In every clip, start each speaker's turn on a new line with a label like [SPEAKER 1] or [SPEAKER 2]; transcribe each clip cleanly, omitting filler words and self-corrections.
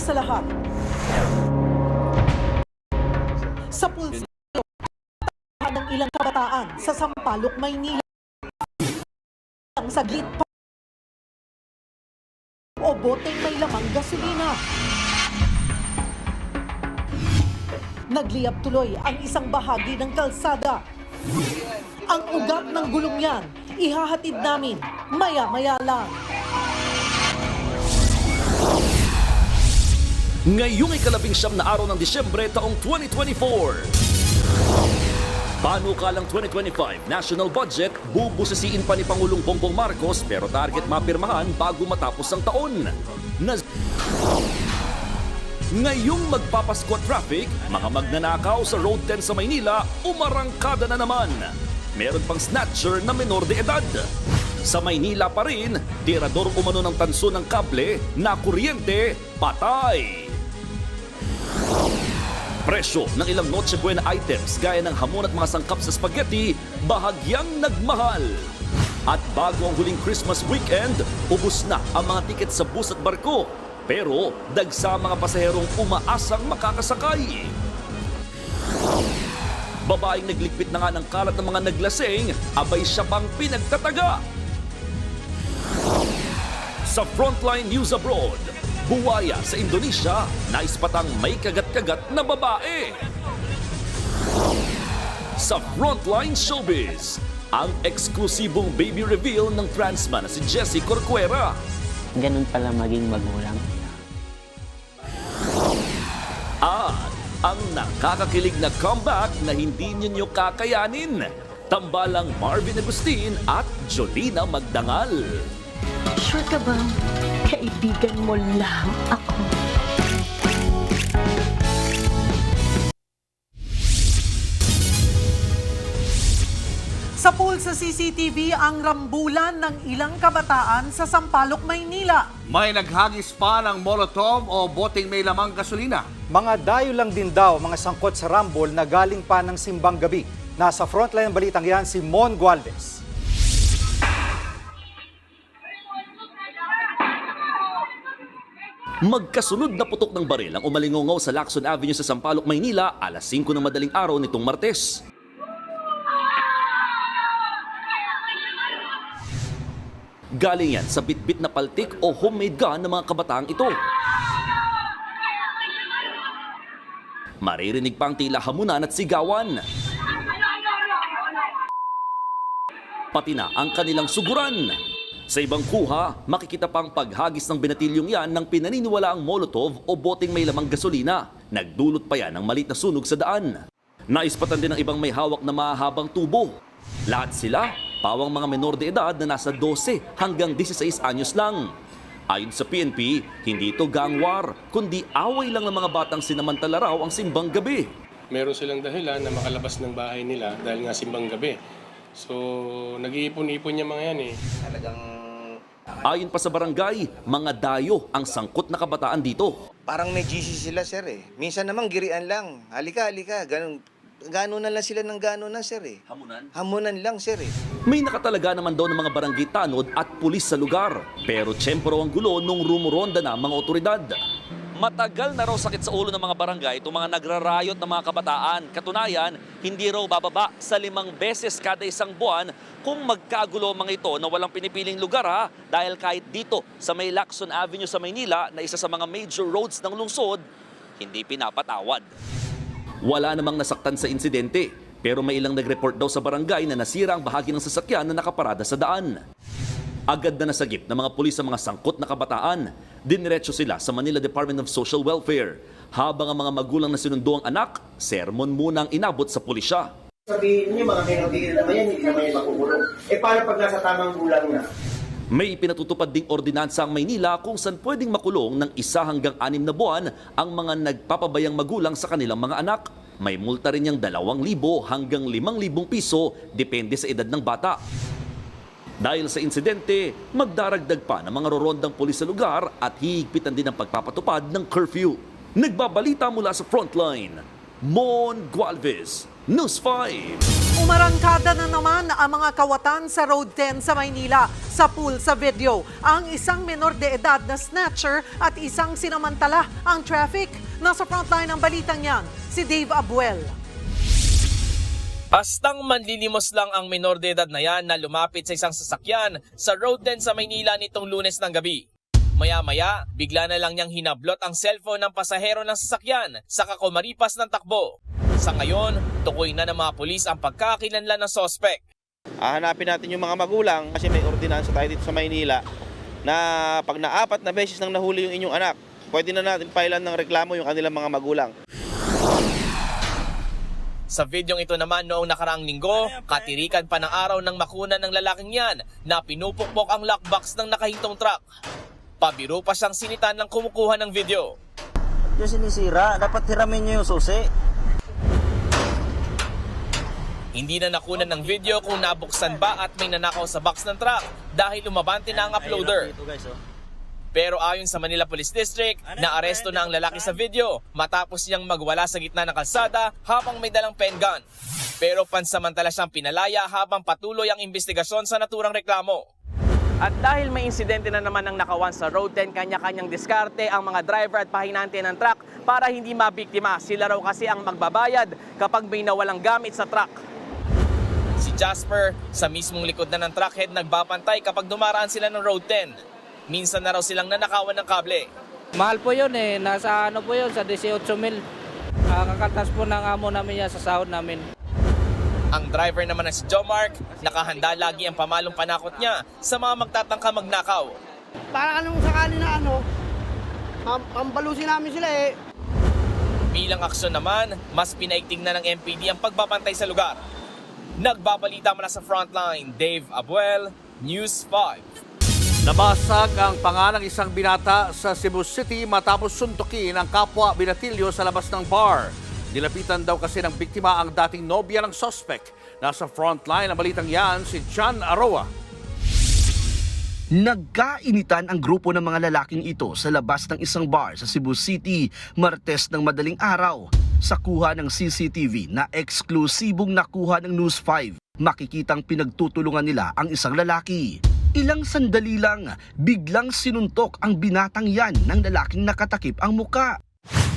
[SPEAKER 1] sa lahat, sa pulso ng ilang kabataan sa Sampaloc, Maynila, ang saglit pa o boteng may lamang gasolina. Nagliyab tuloy ang isang bahagi ng kalsada. Ang ugat ng gulong yan, ihahatid namin maya-maya lang.
[SPEAKER 2] Ngayong ikalabing-siyam na araw ng Disyembre taong 2024. Panukalang 2025 national budget, bubusisiin pa ni Pangulong Bongbong Marcos pero target mapirmahan bago matapos ang taon. Ngayong magpapasko traffic, mga magnanakaw sa Road 10 sa Maynila, umarangkada na naman. Meron pang snatcher na menor de edad. Sa Maynila pa rin, tirador umano ng tanso ng kable na kuryente, patay. Presyo ng ilang Noche Buena items gaya ng hamon at mga sangkap sa spaghetti, bahagyang nagmahal. At bago ang huling Christmas weekend, ubos na ang mga tiket sa bus at barko. Pero dagsa mga pasaherong umaasang makakasakay. Babaeng nagligpit na nga ng kalat ng mga naglasing, abay siya pang pinagtataga. Sa Frontline News Abroad, buwaya sa Indonesia, naispatang may kagat-kagat na babae. Sa Frontline Showbiz, ang eksklusibong baby reveal ng transman na si Jessie Corcuera.
[SPEAKER 3] Ganun pala maging magulang.
[SPEAKER 2] At ang nakakakilig na comeback na hindi ninyo kakayanin, tambalang Marvin Agustin at Jolina Magdangal.
[SPEAKER 4] Sure ka bang kaibigan mo lang ako?
[SPEAKER 1] Sa pool sa CCTV ang rambulan ng ilang kabataan sa Sampaloc, Maynila.
[SPEAKER 5] May naghagis pa ng molotov o boteng may lamang gasolina.
[SPEAKER 6] Mga dayo lang din daw mga sangkot sa rambol na galing pa ng simbang gabi. Nasa frontline ng balitang yan si Mon Gualvez.
[SPEAKER 2] Magkasunod na putok ng baril ang umalingongaw sa Lacson Avenue sa Sampaloc, Maynila alas 5 ng madaling araw nitong Martes. Galing yan sa bitbit na paltik o homemade gun ng mga kabataang ito. Maririnig pa ang tila hamunan at sigawan. Pati na ang kanilang suguran. Sa ibang kuha, makikita pang paghagis ng binatilyong yan ng pinaniniwalaang molotov o boteng may lamang gasolina. Nagdulot pa yan ng maliit na sunog sa daan. Naispatan din ng ibang may hawak na mahahabang tubo. Lahat sila, pawang mga menor de edad na nasa 12 hanggang 16 anyos lang. Ayon sa PNP, hindi ito gang war, kundi away lang ng mga batang sinamantala raw ang simbang gabi.
[SPEAKER 7] Meron silang dahilan na makalabas ng bahay nila dahil nga simbang gabi. So, nag-iipon-ipon niya mga yan eh.
[SPEAKER 2] Ayon pa sa barangay, mga dayo ang sangkot na kabataan dito.
[SPEAKER 8] Parang may GC sila, sir eh. Minsan naman girian lang. Halika, halika. Gano'n na lang sila ng gano'n na, sir eh.
[SPEAKER 2] Hamunan?
[SPEAKER 8] Hamunan lang, sir eh.
[SPEAKER 2] May nakatalaga naman daw ng mga barangay tanod at pulis sa lugar. Pero tiyempro ang gulo nung rumuronda na mga otoridad. Matagal na raw sakit sa ulo ng mga barangay itong mga nagrarayot ng mga kabataan. Katunayan, hindi raw bababa sa 5 beses kada isang buwan kung magkagulo mga ito na walang pinipiling lugar dahil kahit dito sa may Lacson Avenue sa Maynila na isa sa mga major roads ng lungsod, hindi pinapatawad. Wala namang nasaktan sa insidente, pero may ilang nag-report daw sa barangay na nasira ang bahagi ng sasakyan na nakaparada sa daan. Agad na nasagip ng mga pulis sa mga sangkot na kabataan. Diniretso sila sa Manila Department of Social Welfare. Habang ang mga magulang na sinundo ang anak, sermon muna ang inabot sa pulisya.
[SPEAKER 9] Sabihin niyo mga pinagtigil naman yan, hindi naman yan makukulong. Paano pag nasa tamang gulang na?
[SPEAKER 2] May pinatutupad ding ordinansa ang Maynila kung saan pwedeng makulong ng 1 hanggang 6 na buwan ang mga nagpapabayang magulang sa kanilang mga anak. May multa rin niyang 2,000 hanggang 5,000 piso depende sa edad ng bata. Dahil sa insidente, magdaragdag pa ng mga rorondang pulis sa lugar at hihigpitan din ang pagpapatupad ng curfew. Nagbabalita mula sa Frontline, Mon Gualvez, News 5.
[SPEAKER 1] Umarangkada na naman ang mga kawatan sa Road 10 sa Maynila. Sa pool sa video, ang isang menor de edad na snatcher at isang sinamantala ang traffic. Nasa frontline ng balitang yan, si Dave Abuel.
[SPEAKER 10] Bastang manlilimos lang ang menor de edad na yan na lumapit sa isang sasakyan sa Road 10 sa Maynila nitong Lunes ng gabi. Maya-maya, bigla na lang niyang hinablot ang cellphone ng pasahero ng sasakyan sa kakumaripas ng takbo. Sa ngayon, tukoy na ng mga pulis ang pagkakakilanlan ng sospek.
[SPEAKER 11] Hanapin natin yung mga magulang kasi may ordinansa tayo dito sa Maynila na pag na-4 na beses nang nahuli yung inyong anak, pwede na natin pailan ng reklamo yung kanilang mga magulang.
[SPEAKER 10] Sa videong ito naman noong nakaraang linggo, katirikan pa ng araw ng makuna ng lalaking yan na pinupukpok ang lockbox ng nakahintong truck. Pabiro pa siyang sinitan ng kumukuha ng video.
[SPEAKER 11] Yung sinisira, dapat hiramin nyo yung susi.
[SPEAKER 10] Hindi na nakunan ng video kung nabuksan ba at may nanakaw sa box ng truck dahil umabante na ang uploader. Pero ayon sa Manila Police District, naaresto na ang lalaki sa video matapos niyang magwala sa gitna ng kalsada habang may dalang pen gun. Pero pansamantala siyang pinalaya habang patuloy ang investigasyon sa naturang reklamo. At dahil may insidente na naman ng nakawan sa Road 10, kanya-kanyang diskarte ang mga driver at pahinante ng truck para hindi mabiktima. Sila raw kasi ang magbabayad kapag may nawalang gamit sa truck. Si Jasper, sa mismong likod na ng truckhead, nagbabantay kapag dumaraan sila ng Road 10. Minsan na raw silang nanakawan ng kable.
[SPEAKER 12] Mahal po yun eh. Nasa ano po yun, sa 18,000. Kakatas po ng amo namin yan sa sahod namin.
[SPEAKER 10] Ang driver naman na si Jomark, nakahanda lagi ang pamalong panakot niya sa mga magtatangka magnakaw.
[SPEAKER 13] Parang anong sakali na ambalusin namin sila eh.
[SPEAKER 10] Bilang aksyon naman, mas pinaigting na ng MPD ang pagbabantay sa lugar. Nagbabalita mula sa frontline, Dave Abuel, News 5.
[SPEAKER 5] Nabasag ang pangalang isang binata sa Cebu City matapos suntukin ang kapwa binatilyo sa labas ng bar. Nilapitan daw kasi ng biktima ang dating nobya ng suspect. Nasa frontline ang balitang yan, si John Aroa.
[SPEAKER 14] Nagkainitan ang grupo ng mga lalaking ito sa labas ng isang bar sa Cebu City, Martes ng madaling araw. Sa kuha ng CCTV na eksklusibong nakuha ng News 5, makikitang pinagtutulungan nila ang isang lalaki. Ilang sandali lang, biglang sinuntok ang binatang yan ng lalaking nakatakip ang muka.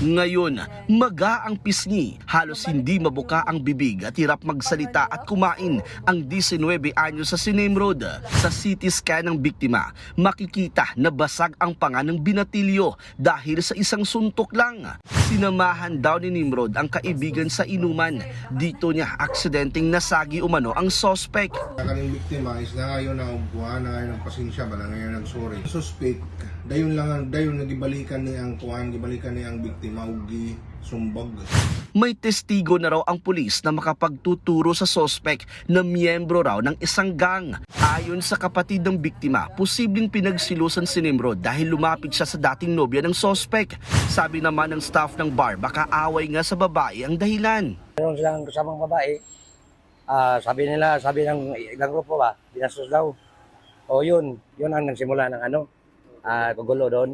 [SPEAKER 14] Ngayon, maga ang pisngi, halos hindi mabuka ang bibig at hirap magsalita at kumain ang 19 anyo sa Nimrod. Sa CT scan ng biktima, makikita na basag ang panga ng binatilyo dahil sa isang suntok lang. Sinamahan daw ni Nimrod ang kaibigan sa inuman. Dito niya aksidenteng nasagi umano ang sospek.
[SPEAKER 15] Ang biktima is na ngayon na upuan na ngayon ng pasensya ba na ngayon ng sorry. Suspect, dayon na gibalikan ni ang kuan, gibalikan ni ang biktima ugi sumbag.
[SPEAKER 14] May testigo na raw ang pulis na makapagtuturo sa sospek na miyembro raw ng isang gang. Ayon sa kapatid ng biktima, posibleng pinagsilusan si Nimrod dahil lumapit siya sa dating nobya ng sospek. Sabi naman ng staff ng bar, baka away nga sa babae ang dahilan.
[SPEAKER 12] Meron silang kasamang babae. Sabi ng ilang grupo ba, binastos daw. O yun ang nagsimula ng kagulo doon.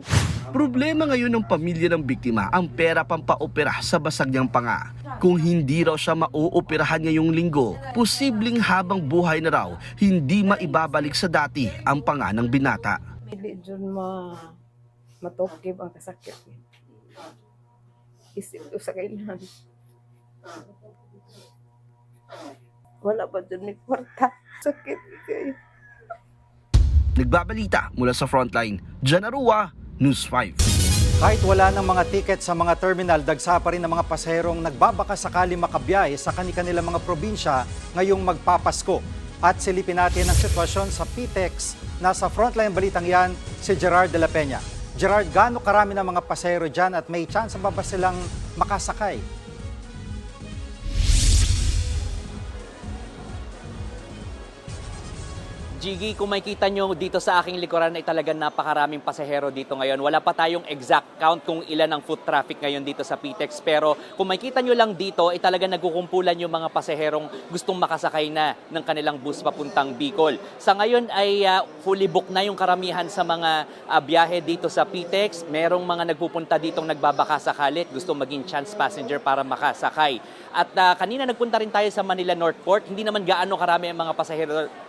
[SPEAKER 14] Problema ngayon ng pamilya ng biktima ang pera pampaopera sa basag niyang panga. Kung hindi raw siya mauoperahan ngayong linggo, posibleng habang buhay na raw, hindi maibabalik sa dati ang panga ng binata.
[SPEAKER 16] Hindi dyan matokib ang kasakit. Isip ko sa kailan. Wala ba dyan may kwarta? Sakit kayo.
[SPEAKER 14] Nagbabalita mula sa frontline, John Aroa, News 5.
[SPEAKER 6] Kahit wala ng mga tiket sa mga terminal, dagsa pa rin ng mga pasaherong nagbabaka sakali makabiyahe sa kanilang mga probinsya ngayong magpapasko. At silipin natin ang sitwasyon sa PTEX. Nasa frontline balitang yan, si Gerard de la Peña. Gerard, gaano karami ng mga pasahero dyan at may chance ba silang makasakay?
[SPEAKER 17] Gigi, kung makikita nyo dito sa aking likuran ay talagang napakaraming pasahero dito ngayon. Wala pa tayong exact count kung ilan ang foot traffic ngayon dito sa PTEX. Pero kung makikita nyo lang dito ay talagang nagkukumpulan yung mga pasaherong gustong makasakay na ng kanilang bus papuntang Bicol. Sa ngayon ay fully booked na yung karamihan sa mga biyahe dito sa PTEX. Merong mga nagpupunta ditong nagbabaka sakalit, gustong maging chance passenger para makasakay. At kanina nagpunta rin tayo sa Manila Northport. Hindi naman gaano karami ang mga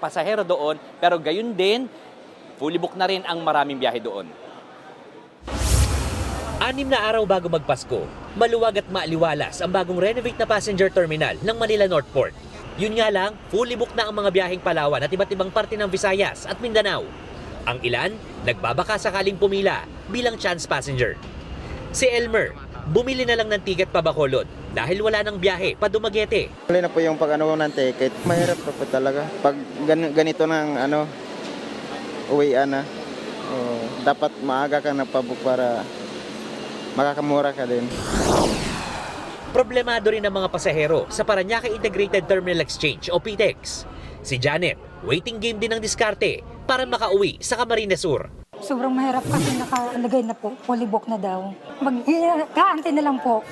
[SPEAKER 17] pasahero doon. Pero gayon din, fully book na rin ang maraming biyahe doon.
[SPEAKER 18] 6 na araw bago magpasko, maluwag at maaliwalas ang bagong renovate na passenger terminal ng Manila Northport. Yun nga lang, fully book na ang mga biyaheng Palawan at iba't ibang parte ng Visayas at Mindanao. Ang ilan, nagbabaka sakaling pumila bilang chance passenger. Si Elmer, bumili na lang ng ticket pa Bacolod dahil wala ng biyahe pa Dumaguete.
[SPEAKER 11] Wala na po yung pag-ano ng ticket. Mahirap po talaga. Pag ganito ng uwian na, dapat maaga ka nagpabook para makakamura ka din.
[SPEAKER 18] Problemado rin ang mga pasahero sa Parañaque Integrated Terminal Exchange o PTEX. Si Janet, waiting game din ang diskarte para makauwi sa Camarines Sur.
[SPEAKER 19] Sobrang mahirap kasi nakalagay na po, fully book na daw. Mag-kaante na lang po.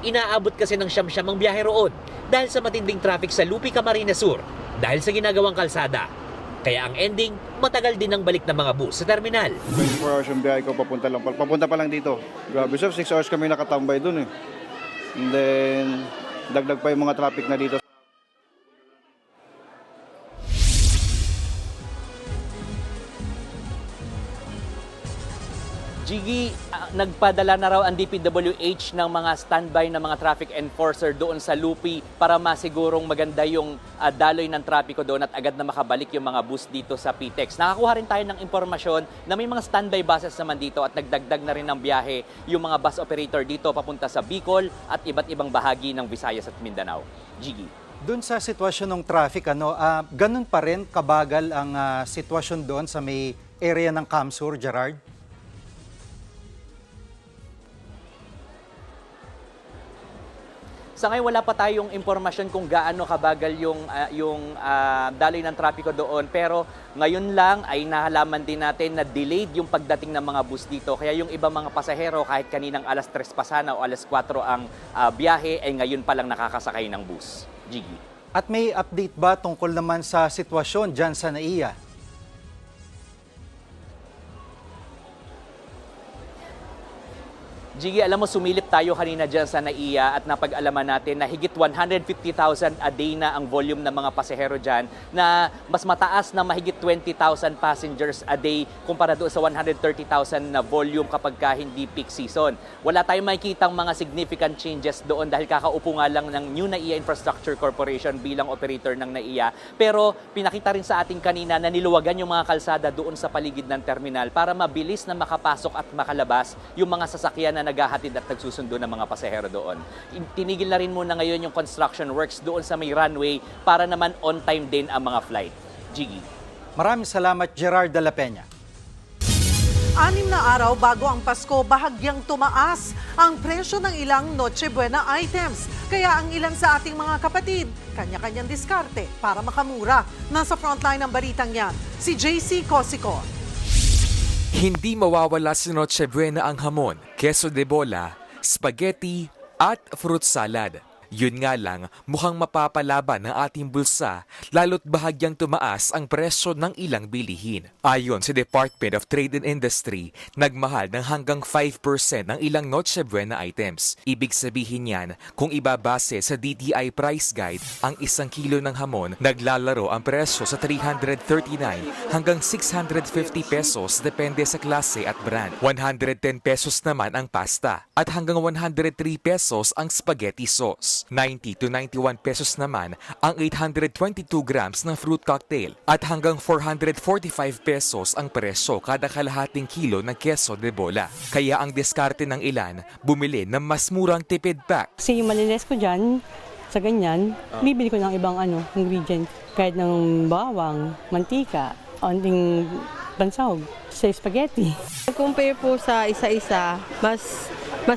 [SPEAKER 18] Inaabot kasi ng siyam-siyam ang biyahe roon dahil sa matinding traffic sa Lupi, Camarines Sur dahil sa ginagawang kalsada. Kaya ang ending, matagal din ang balik ng mga bus sa terminal.
[SPEAKER 20] 24 hours yung biyahe ko, papunta pa lang dito. Grabe sir, 6 hours kami nakatambay dun eh. And then, dagdag pa yung mga traffic na dito.
[SPEAKER 17] Gigi, nagpadala na raw ang DPWH ng mga standby na mga traffic enforcer doon sa Lupi para masigurong maganda yung daloy ng trapiko doon at agad na makabalik yung mga bus dito sa PTEX. Nakakuha rin tayo ng impormasyon na may mga standby buses naman dito at nagdagdag na rin ng biyahe yung mga bus operator dito papunta sa Bicol at iba't ibang bahagi ng Visayas at Mindanao. Gigi.
[SPEAKER 6] Doon sa sitwasyon ng traffic, ganun pa rin kabagal ang sitwasyon doon sa may area ng Camsur, Gerard?
[SPEAKER 17] Sa ngayon wala pa tayong impormasyon kung gaano kabagal yung daloy ng trapiko doon. Pero ngayon lang ay nahalaman din natin na delayed yung pagdating ng mga bus dito. Kaya yung ibang mga pasahero kahit kaninang alas 3 pa sana o alas 4 ang biyahe ay ngayon pa lang nakakasakay ng bus. Gigi.
[SPEAKER 6] At may update ba tungkol naman sa sitwasyon dyan sa NAIA?
[SPEAKER 17] Gigi, alam mo, sumilip tayo kanina dyan sa NAIA at napag-alaman natin na higit 150,000 a day na ang volume ng mga pasahero dyan, na mas mataas na mahigit 20,000 passengers a day kumpara doon sa 130,000 na volume kapag hindi peak season. Wala tayong makikitang mga significant changes doon dahil kakaupo nga lang ng New NAIA Infrastructure Corporation bilang operator ng NAIA. Pero pinakita rin sa ating kanina na niluwagan yung mga kalsada doon sa paligid ng terminal para mabilis na makapasok at makalabas yung mga sasakyan na naghahatid at nagsusundo ng mga pasahero doon. Tinigil na rin muna ngayon yung construction works doon sa may runway para naman on time din ang mga flight. Gigi.
[SPEAKER 6] Maraming salamat, Gerard de la Peña.
[SPEAKER 1] 6 na araw bago ang Pasko, bahagyang tumaas ang presyo ng ilang Noche Buena items. Kaya ang ilan sa ating mga kapatid, kanya-kanyang diskarte para makamura. Nasa frontline ng balitang yan, si JC Cosico.
[SPEAKER 21] Hindi mawawala sa Noche Buena ang hamon, queso de bola, spaghetti at fruit salad. Yun nga lang, mukhang mapapalaban ng ating bulsa lalo't bahagyang tumaas ang presyo ng ilang bilihin. Ayon sa Department of Trade and Industry, nagmahal ng hanggang 5% ng ilang Noche Buena items. Ibig sabihin yan, kung ibabase sa DTI Price Guide, ang 1 kilo ng hamon naglalaro ang presyo sa 339 hanggang 650 pesos depende sa klase at brand. 110 pesos naman ang pasta at hanggang 103 pesos ang spaghetti sauce. 90 to 91 pesos naman ang 822 grams ng fruit cocktail at hanggang 445 pesos ang presyo kada kalahating kilo ng queso de bola. Kaya ang diskarte ng ilan, bumili ng mas murang tipid pack.
[SPEAKER 22] Kasi yung maliles ko dyan, sa ganyan, bibili ko ng ibang ingredients. Kahit ng bawang, mantika, onting bansahog, sa spaghetti.
[SPEAKER 16] Compare po sa isa-isa, mas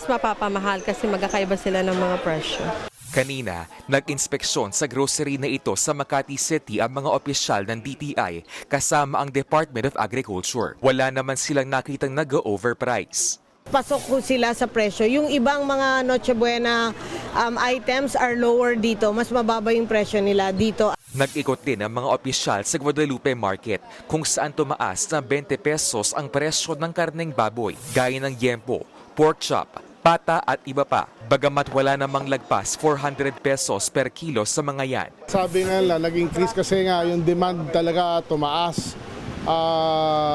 [SPEAKER 16] mapapamahal kasi magkakaiba sila ng mga presyo.
[SPEAKER 21] Kanina, nag-inspeksyon sa grocery na ito sa Makati City ang mga opisyal ng DTI kasama ang Department of Agriculture. Wala naman silang nakitang nag-overprice.
[SPEAKER 3] Pasok ko sila sa presyo. Yung ibang mga Noche Buena items are lower dito. Mas mababa yung presyo nila dito.
[SPEAKER 21] Nag-ikot din ang mga opisyal sa Guadalupe Market kung saan tumaas na 20 pesos ang presyo ng karneng baboy, gaya ng yempo, pork chop, pata at iba pa. Bagamat wala namang lagpas 400 pesos per kilo sa mga yan.
[SPEAKER 4] Sabi nga nila, nag-increase kasi nga yung demand talaga tumaas.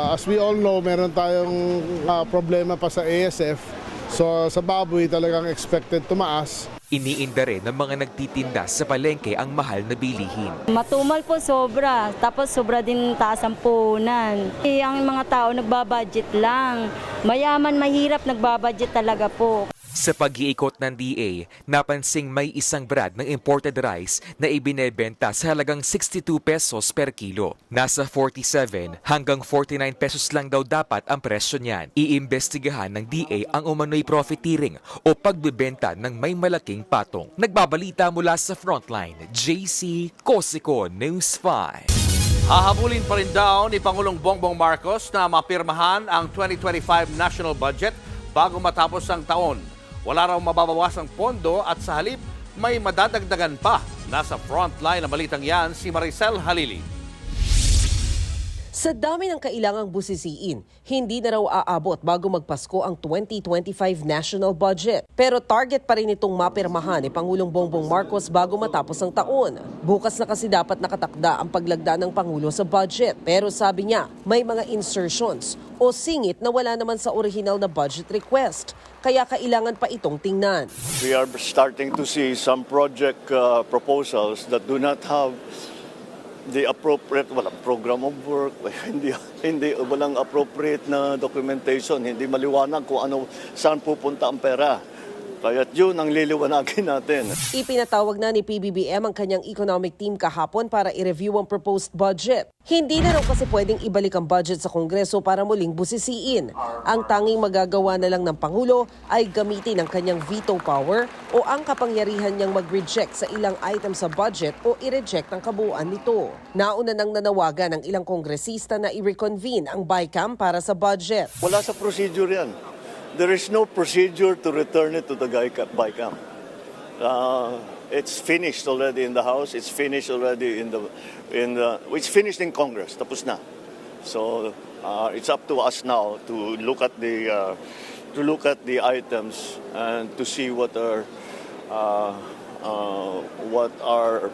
[SPEAKER 4] As we all know, meron tayong problema pa sa ASF. So sa baboy talagang expected tumaas.
[SPEAKER 21] Iniinda rin ng mga nagtitinda sa palengke ang mahal na bilihin.
[SPEAKER 23] Matumal po sobra, tapos sobra din taas ang puhunan. Ang mga tao nagbabudget lang. Mayaman, mahirap, nagbabudget talaga po.
[SPEAKER 21] Sa pag-iikot ng DA, napansing may isang brad ng imported rice na ibinebenta sa halagang 62 pesos per kilo. Nasa 47 hanggang 49 pesos lang daw dapat ang presyo niyan. Iimbestigahan ng DA ang umano'y profiteering o pagbebenta ng may malaking patong. Nagbabalita mula sa Frontline, JC Cosico, News 5.
[SPEAKER 5] Hahabulin pa rin daw ni Pangulong Bongbong Marcos na mapirmahan ang 2025 national budget bago matapos ang taon. Wala raw mababawasang pondo at sa halip may madadagdagan pa. Nasa frontline na balitang yan si Maricel Halili.
[SPEAKER 24] Sa dami ng kailangang busisiin, hindi na raw aabot bago magpasko ang 2025 national budget. Pero target pa rin itong mapirmahan ni Pangulong Bongbong Marcos bago matapos ang taon. Bukas na kasi dapat nakatakda ang paglagda ng Pangulo sa budget. Pero sabi niya, may mga insertions o singit na wala naman sa original na budget request. Kaya kailangan pa itong tingnan.
[SPEAKER 25] We are starting to see some project proposals that do not have the appropriate, walang program of work, walang appropriate na documentation, hindi maliwanag kung saan pupunta ang pera. Kaya yun ang liliwanagin natin.
[SPEAKER 24] Ipinatawag na ni PBBM ang kanyang economic team kahapon para i-review ang proposed budget. Hindi na raw kasi pwedeng ibalik ang budget sa Kongreso para muling busisiin. Ang tanging magagawa na lang ng Pangulo ay gamitin ang kanyang veto power o ang kapangyarihan niyang mag-reject sa ilang item sa budget o i-reject ang kabuuan nito. Nauna nang nanawagan ng ilang kongresista na i-reconvene ang BICAM para sa budget.
[SPEAKER 25] Wala sa procedure yan. There is no procedure to return it to the BICAM. It's finished already in the House. It's finished already it's finished in Congress. Tapos na. So it's up to us now to look at the items and to see what are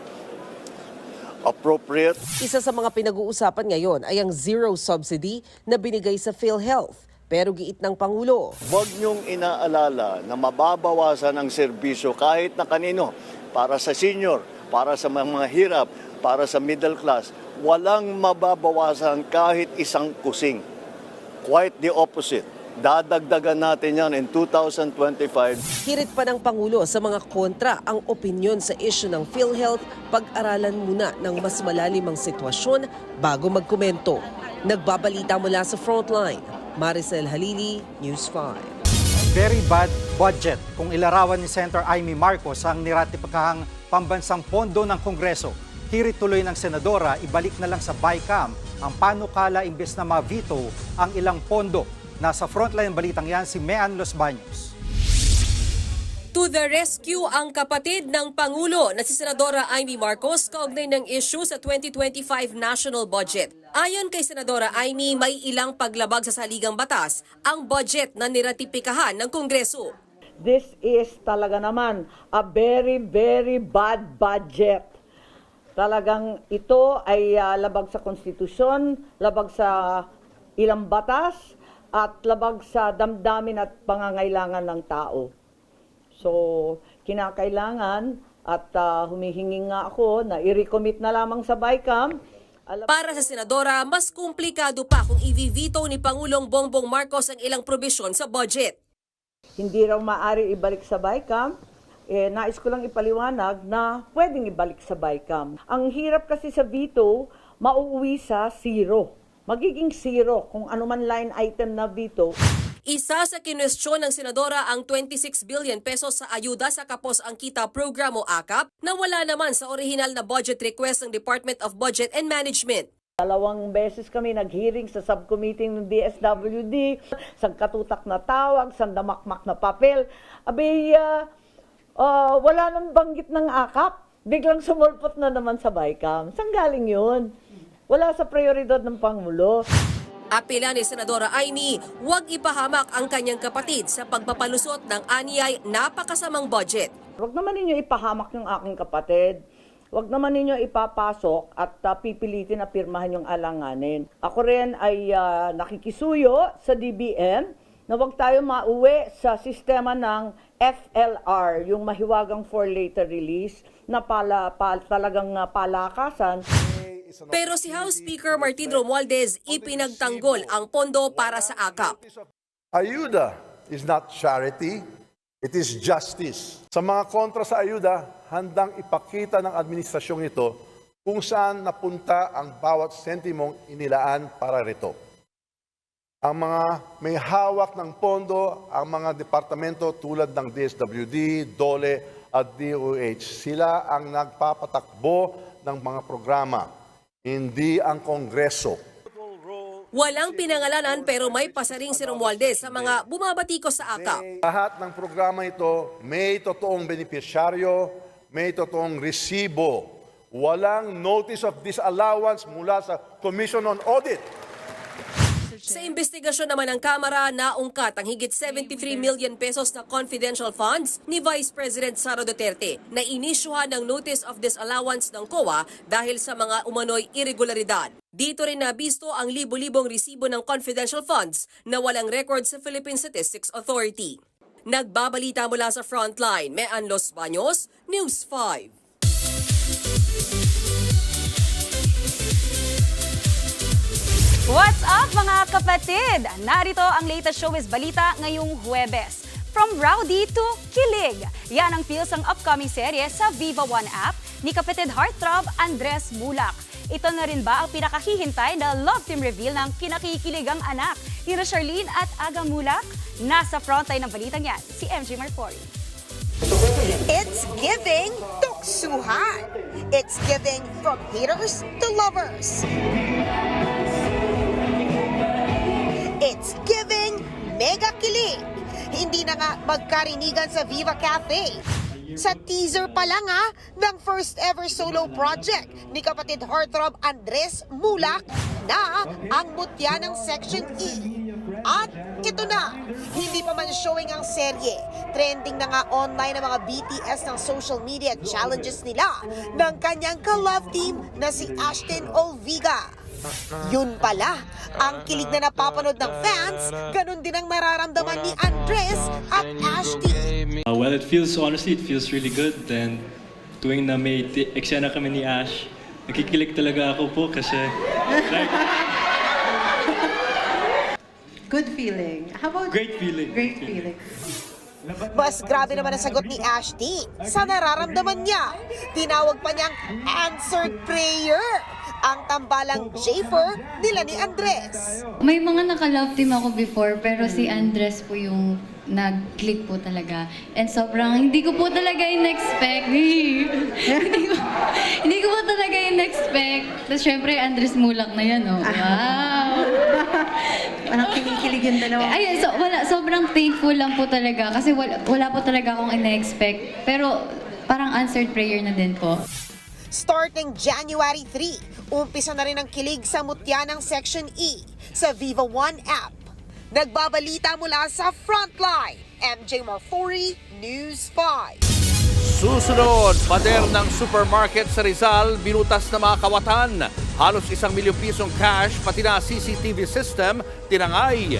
[SPEAKER 25] appropriate.
[SPEAKER 24] Isa sa mga pinag-uusapan ngayon ay ang zero subsidy na binigay sa PhilHealth. Pero giit ng Pangulo,
[SPEAKER 25] huwag niyong inaalala na mababawasan ang serbisyo kahit na kanino. Para sa senior, para sa mga hirap, para sa middle class. Walang mababawasan kahit isang kusing. Quite the opposite. Dadagdagan natin yan in 2025.
[SPEAKER 24] Hirit pa ng Pangulo sa mga kontra ang opinyon sa issue ng PhilHealth. Pag-aralan muna ng mas malalim ang sitwasyon bago magkomento. Nagbabalita mula sa Frontline. Maricel Halili, News 5.
[SPEAKER 6] Very bad budget kung ilarawan ni Senator Amy Marcos ang niratipakahang pambansang pondo ng Kongreso. Hirit tuloy ng Senadora, ibalik na lang sa BICAM ang panukala imbes na ma-veto ang ilang pondo. Nasa frontline balitang yan si Mean Los Baños.
[SPEAKER 26] To the rescue ang kapatid ng Pangulo na si Senadora Amy Marcos kaugnay ng issue sa 2025 national budget. Ayon kay Senadora Amy, may ilang paglabag sa saligang batas ang budget na niratipikahan ng Kongreso.
[SPEAKER 27] This is talaga naman a very, very bad budget. Talagang ito ay labag sa konstitusyon, labag sa ilang batas, at labag sa damdamin at pangangailangan ng tao. So, kinakailangan at humihingi nga ako na i-recommit na lamang sa BICAM.
[SPEAKER 26] Para sa Senadora, mas komplikado pa kung i-veto ni Pangulong Bongbong Marcos ang ilang probisyon sa budget.
[SPEAKER 27] Hindi raw maaari ibalik sa BICAM. Nais ko lang ipaliwanag na pwedeng ibalik sa BICAM. Ang hirap kasi sa veto, mauuwi sa zero. Magiging zero kung anuman line item na veto.
[SPEAKER 26] Isa sa kinwestiyon ng Senadora ang 26 billion pesos sa ayuda sa Kapos ang Kita Program o AKAP na wala naman sa orihinal na budget request ng Department of Budget and Management.
[SPEAKER 27] 2 beses kami nag-hearing sa subcommittee ng DSWD, sang katutak na tawag, sang damakmak na papel. Wala nang banggit ng AKAP. Biglang sumulpot na naman sa BICAM. Saan galing yun? Wala sa prioridad ng Pangulo.
[SPEAKER 26] Apela ni Senadora Amy, huwag ipahamak ang kanyang kapatid sa pagpapalusot ng aniyay napakasamang budget.
[SPEAKER 27] Huwag naman ninyo ipahamak yung aking kapatid. Huwag naman ninyo ipapasok at pipilitin na pirmahan yung alanganin. Ako rin ay nakikisuyo sa DBM na huwag tayo mauwi sa sistema ng FLR, yung mahiwagang for later release na talagang palakasan.
[SPEAKER 26] Pero si House Speaker Martin Romualdez ipinagtanggol ang pondo para sa AKAP.
[SPEAKER 2] Ayuda is not charity, it is justice. Sa mga kontra sa ayuda, handang ipakita ng administrasyong ito kung saan napunta ang bawat sentimong inilaan para rito. Ang mga may hawak ng pondo, ang mga departamento tulad ng DSWD, DOLE at DOH, sila ang nagpapatakbo ng mga programa, hindi ang Kongreso.
[SPEAKER 26] Walang pinangalanan pero may pasaring si Romualdez sa mga bumabatikos sa AKAP.
[SPEAKER 2] Lahat ng programa ito may totoong benepisyaryo, may totoong resibo. Walang notice of disallowance mula sa Commission on Audit.
[SPEAKER 26] Sa investigasyon naman ng Kamara, naungkat ang higit 73 million pesos na confidential funds ni Vice President Sara Duterte na inisyuhan ng Notice of Disallowance ng COA dahil sa mga umano'y irregularidad. Dito rin nabisto ang libo-libong resibo ng confidential funds na walang record sa Philippine Statistics Authority. Nagbabalita mula sa Frontline, Mean Los Baños, News 5.
[SPEAKER 7] What's up mga kapatid? Narito ang latest showbiz balita ngayong Huwebes. From rowdy to kilig. Yan ang feels ng upcoming serye sa Viva One app ni kapatid heartthrob Andres Mulak. Ito na rin ba ang pinakahihintay na love team reveal ng kinakikiligang anak ni Charlene at Aga Mulak? Nasa frontline ng balitang yan, si MJ Marfori.
[SPEAKER 8] It's giving tuksuhan. It's giving from haters to lovers. It's giving mega kilig. Hindi na nga magkarinigan sa Viva Cafe. Sa teaser pa lang ng first ever solo project ni kapatid heartthrob Andres Mulak na ang mutya ng Section E. At ito na, hindi pa man showing ang serye. Trending na nga online ang mga BTS ng social media challenges nila ng kanyang ka-love team na si Ashton Olviga. Yun pala, ang kilig na napapanood ng fans, ganun din ang nararamdaman ni Andres at Ashty.
[SPEAKER 9] Well, it feels really good. Then, tuwing na may eksena kami ni Ash, nakikilig talaga ako po kasi like...
[SPEAKER 10] Good feeling. How about...
[SPEAKER 9] Great feeling.
[SPEAKER 10] Great feeling.
[SPEAKER 8] Mas grabe naman ang sagot ni Ashty sa nararamdaman niya. Tinawag pa niyang answered prayer ang tambalang Jafer nila ni Andres.
[SPEAKER 13] May mga naka-love team ako before pero si Andres po yung nag-click po talaga. And sobrang hindi ko po talaga in-expect. hindi ko po talaga in-expect. Tapos syempre Andres Mulak na yan, oh. Wow!
[SPEAKER 10] Parang kinikilig yung dalawa.
[SPEAKER 13] Ayun, sobrang thankful lang po talaga kasi wala po talaga akong in-expect. Pero parang answered prayer na din po.
[SPEAKER 8] Starting January 3, umpisa na rin ang kilig sa mutya ng Section E sa Viva One app. Nagbabalita mula sa Frontline, MJ Marfori, News 5.
[SPEAKER 5] Susunod, pader ng supermarket sa Rizal, binutas na mga kawatan. Halos 1 milyong pisong cash, pati na CCTV system, tinangay.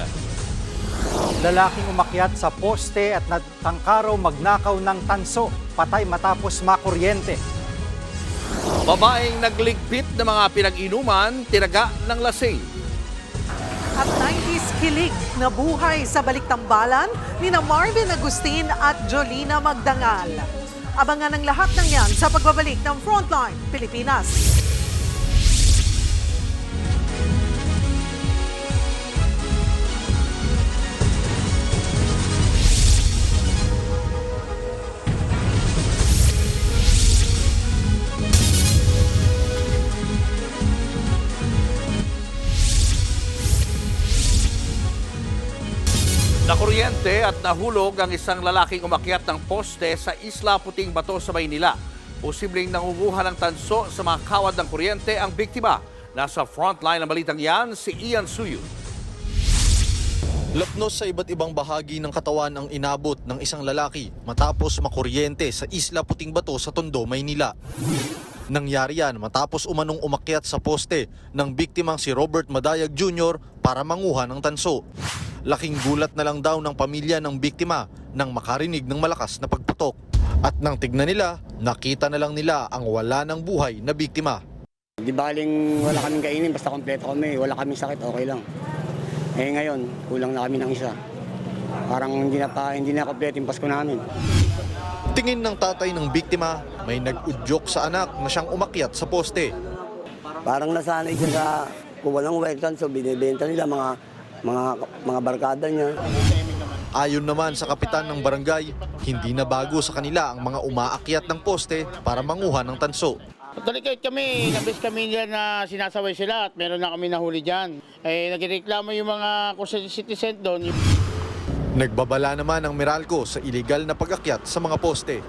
[SPEAKER 6] Lalaking umakyat sa poste at nagtangkaraw magnakaw ng tanso, patay matapos makuryente.
[SPEAKER 5] Babaeng nagligpit ng mga pinag-inuman, tinaga ng lasing.
[SPEAKER 1] At 90s kilig na buhay sa baliktambalan ni Marvin Agustin at Jolina Magdangal. Abangan ang lahat ng yan sa pagbabalik ng Frontline Pilipinas.
[SPEAKER 5] Nakuryente at nahulog ang isang lalaking umakyat ng poste sa Isla Puting Bato sa Maynila. Posibleng nangunguha ng tanso sa mga kawad ng kuryente ang biktima. Nasa frontline ng balitang yan, si Ian Suyu.
[SPEAKER 11] Lapnos sa iba't ibang bahagi ng katawan ang inabot ng isang lalaki matapos makuryente sa Isla Puting Bato sa Tondo, Maynila. Nangyari yan matapos umanong umakyat sa poste ng biktimang si Robert Madayag Jr. para manguha ng tanso. Laking gulat na lang daw ng pamilya ng biktima nang makarinig ng malakas na pagputok. At nang tignan nila, nakita na lang nila ang wala ng buhay na biktima.
[SPEAKER 12] Di baling wala kaming kainin, basta kompleto kami, wala kaming sakit, okay lang. Eh ngayon, kulang na kami ng isa. Parang hindi na kompleto yung Pasko namin.
[SPEAKER 11] Tingin ng tatay ng biktima, may nag-udyok sa anak na siyang umakyat sa poste.
[SPEAKER 14] Parang nasanay siya sa kung walang welcome, so binibenta nila mga barkada niya.
[SPEAKER 11] Ayon naman sa kapitan ng barangay, hindi na bago sa kanila ang mga umaakyat ng poste para manguha ng tanso.
[SPEAKER 15] Talikit kami, nabis kami dyan na sinasaway sila at meron na kami nahuli dyan. Nagreklamo yung mga citizen doon.
[SPEAKER 11] Nagbabala naman ang Meralco sa iligal na pag-akyat sa mga poste.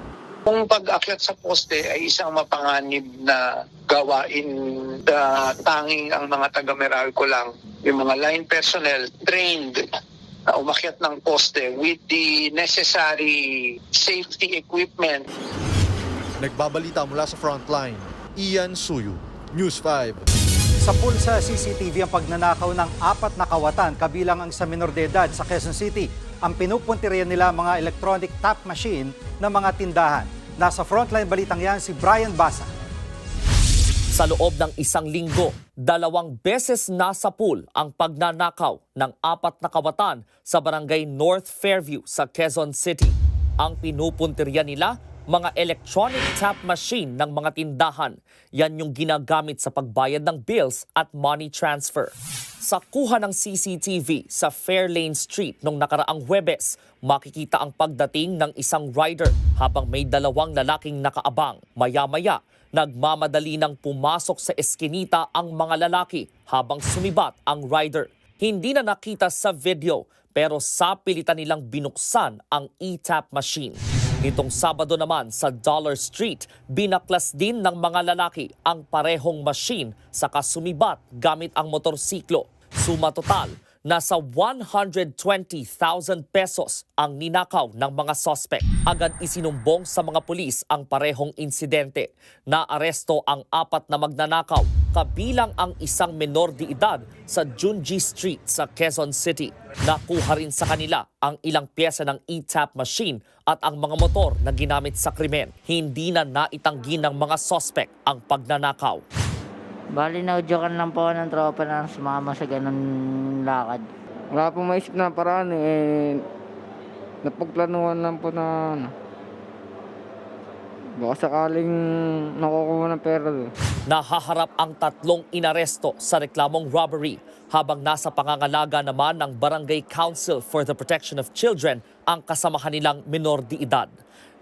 [SPEAKER 18] Kung pag-akyat sa poste ay isang mapanganib na gawain, tanging ang mga taga-Meralco lang, yung mga line personnel trained na umakyat ng poste with the necessary safety equipment.
[SPEAKER 11] Nagbabalita mula sa frontline, Ian Suyu, News 5.
[SPEAKER 6] Sa pool sa CCTV ang pagnanakaw ng 4 na kawatan kabilang ang sa minor de edad sa Quezon City. Ang pinupuntirya nila mga electronic tap machine ng mga tindahan. Nasa frontline balitang yan si Brian Basa.
[SPEAKER 19] Sa loob ng isang linggo, 2 beses nasa pool ang pagnanakaw ng 4 na kawatan sa barangay North Fairview sa Quezon City. Ang pinupuntirya nila, mga electronic tap machine ng mga tindahan. Yan yung ginagamit sa pagbayad ng bills at money transfer. Sa kuha ng CCTV sa Fairlane Street noong nakaraang Huwebes, makikita ang pagdating ng isang rider habang may 2 lalaking nakaabang. Maya-maya, nagmamadali ng pumasok sa eskinita ang mga lalaki habang sumibat ang rider. Hindi na nakita sa video pero sa pilitan nilang binuksan ang e-tap machine. Nitong Sabado naman sa Dollar Street, binaklas din ng mga lalaki ang parehong machine saka sumibat gamit ang motorsiklo. Suma total, nasa 120,000 pesos ang ninakaw ng mga suspect. Agad isinumbong sa mga pulis ang parehong insidente. Naaresto ang 4 na magnanakaw, kabilang ang isang menor de edad sa Junji Street sa Quezon City. Nakuha rin sa kanila ang ilang pyesa ng e-tap machine at ang mga motor na ginamit sa krimen. Hindi na naitanggi ng mga suspect ang pagnanakaw.
[SPEAKER 20] Bali, naudyokan lang po ng tropa na sumama sa ganun lakad.
[SPEAKER 28] Wala pong maisip na paraan napagplanuhan lang po na baka sakaling nakukuha ng pera doon.
[SPEAKER 19] Nahaharap ang 3 inaresto sa reklamong robbery habang nasa pangangalaga naman ng Barangay Council for the Protection of Children ang kasamahan nilang menor de edad.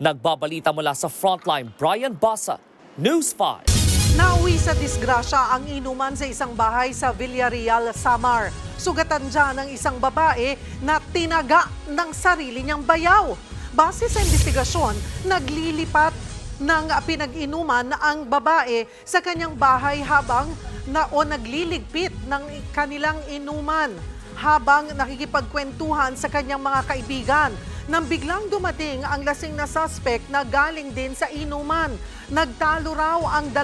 [SPEAKER 19] Nagbabalita mula sa frontline, Brian Basa, News 5.
[SPEAKER 1] Nauwi sa disgrasya ang inuman sa isang bahay sa Villarreal, Samar. Sugatan dyan ang isang babae na tinaga ng sarili niyang bayaw. Base sa investigasyon, naglilipat ng pinag-inuman ang babae sa kanyang bahay habang nagliligpit ng kanilang inuman habang nakikipagkwentuhan sa kanyang mga kaibigan. Nang biglang dumating ang lasing na suspect na galing din sa inuman. Nagtalo raw ang 2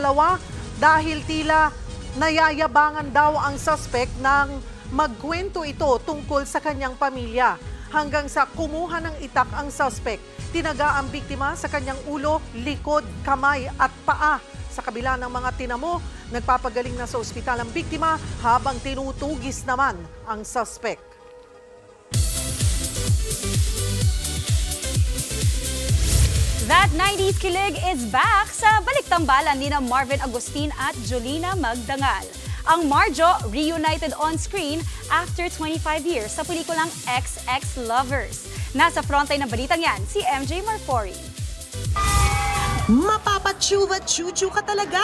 [SPEAKER 1] dahil tila nayayabangan daw ang suspect nang magkwento ito tungkol sa kanyang pamilya. Hanggang sa kumuha ng itak ang suspect, tinaga ang biktima sa kanyang ulo, likod, kamay at paa. Sa kabila ng mga tinamo, nagpapagaling na sa ospital ang biktima habang tinutugis naman ang suspect.
[SPEAKER 7] That 90s kilig is back sa baliktambalan ni na Marvin Agustin at Jolina Magdangal. Ang Marjo reunited on screen after 25 years sa pelikulang XX Lovers. Nasa frontline ng balitang yan, si MJ Marfori.
[SPEAKER 8] Mapapatsuva-chuchu ka talaga.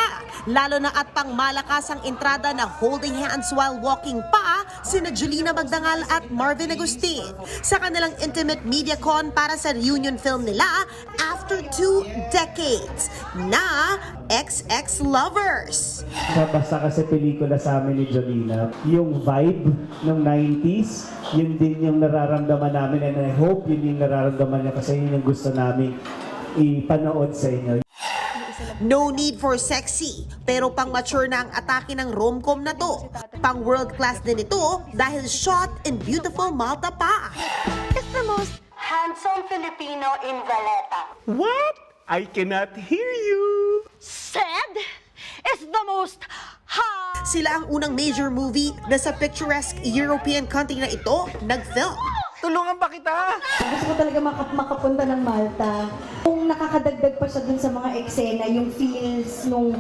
[SPEAKER 8] Lalo na at pang malakas ang entrada na holding hands while walking pa sina Julina Magdangal at Marvin Agustin sa kanilang intimate media con para sa reunion film nila after 2 decades na XX Lovers.
[SPEAKER 3] Basta kasi pelikula sa amin ni Julina, yung vibe ng 90s, yun din yung nararamdaman namin, and I hope yun yung nararamdaman niya kasi yun yung gusto namin ipanood sa inyo.
[SPEAKER 8] No need for sexy, pero pang mature na ang atake ng rom-com na to. Pang world class din ito dahil shot in beautiful Malta pa.
[SPEAKER 4] It's the most handsome Filipino in Valletta.
[SPEAKER 3] What? I cannot hear you.
[SPEAKER 4] Said is the most hot.
[SPEAKER 8] Sila ang unang major movie na sa picturesque European country na ito nag-film.
[SPEAKER 3] Tulungan ba kita?
[SPEAKER 16] Gusto ko talaga makapunta ng Malta. Kung nakakadagdag pa siya dun sa mga eksena, yung feels nung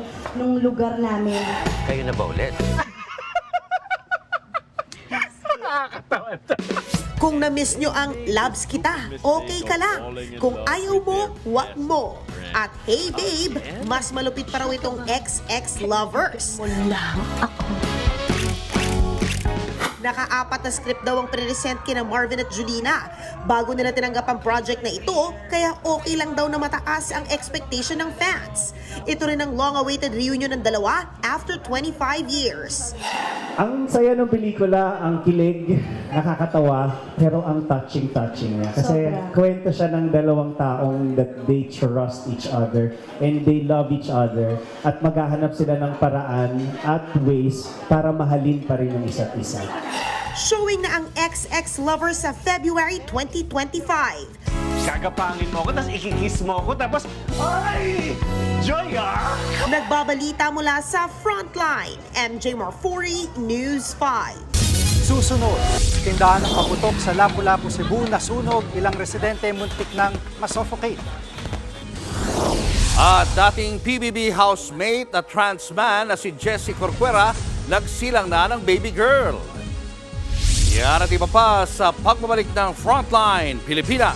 [SPEAKER 16] lugar namin.
[SPEAKER 17] Kayo na ba ulit?
[SPEAKER 8] Kung na-miss nyo ang Labs Kita, okay ka lang. Kung ayaw mo, wag mo. At hey babe, mas malupit pa raw itong XX Lovers.
[SPEAKER 16] Wala ako.
[SPEAKER 8] Naka-4 na script daw ang pre-resent kina Marvin at Julina. Bago nila tinanggap ang project na ito, kaya okay lang daw na mataas ang expectation ng fans. Ito rin ang long-awaited reunion ng dalawa after 25 years.
[SPEAKER 3] Ang saya ng pelikula, ang kilig, nakakatawa, pero ang touching niya. Kasi kwento siya ng dalawang taong that they trust each other and they love each other at maghahanap sila ng paraan at ways para mahalin pa rin ang isa't isa.
[SPEAKER 8] Showing na ang XX Lovers sa February 2025.
[SPEAKER 3] Gagapangin mo ako, tapos ikikiss mo ako, tapos, ay! Joy ah!
[SPEAKER 8] Nagbabalita mula sa Frontline, MJ Marfori, News 5.
[SPEAKER 6] Susunod, tindahan ng paputok sa Lapu-Lapu, Cebu, nasunog, ilang residente muntik nang masuffocate.
[SPEAKER 5] At dating PBB housemate at trans man na si Jessie Corcuera, nagsilang na ng baby girl. Yan at iba pa sa pagbabalik ng Frontline Pilipinas.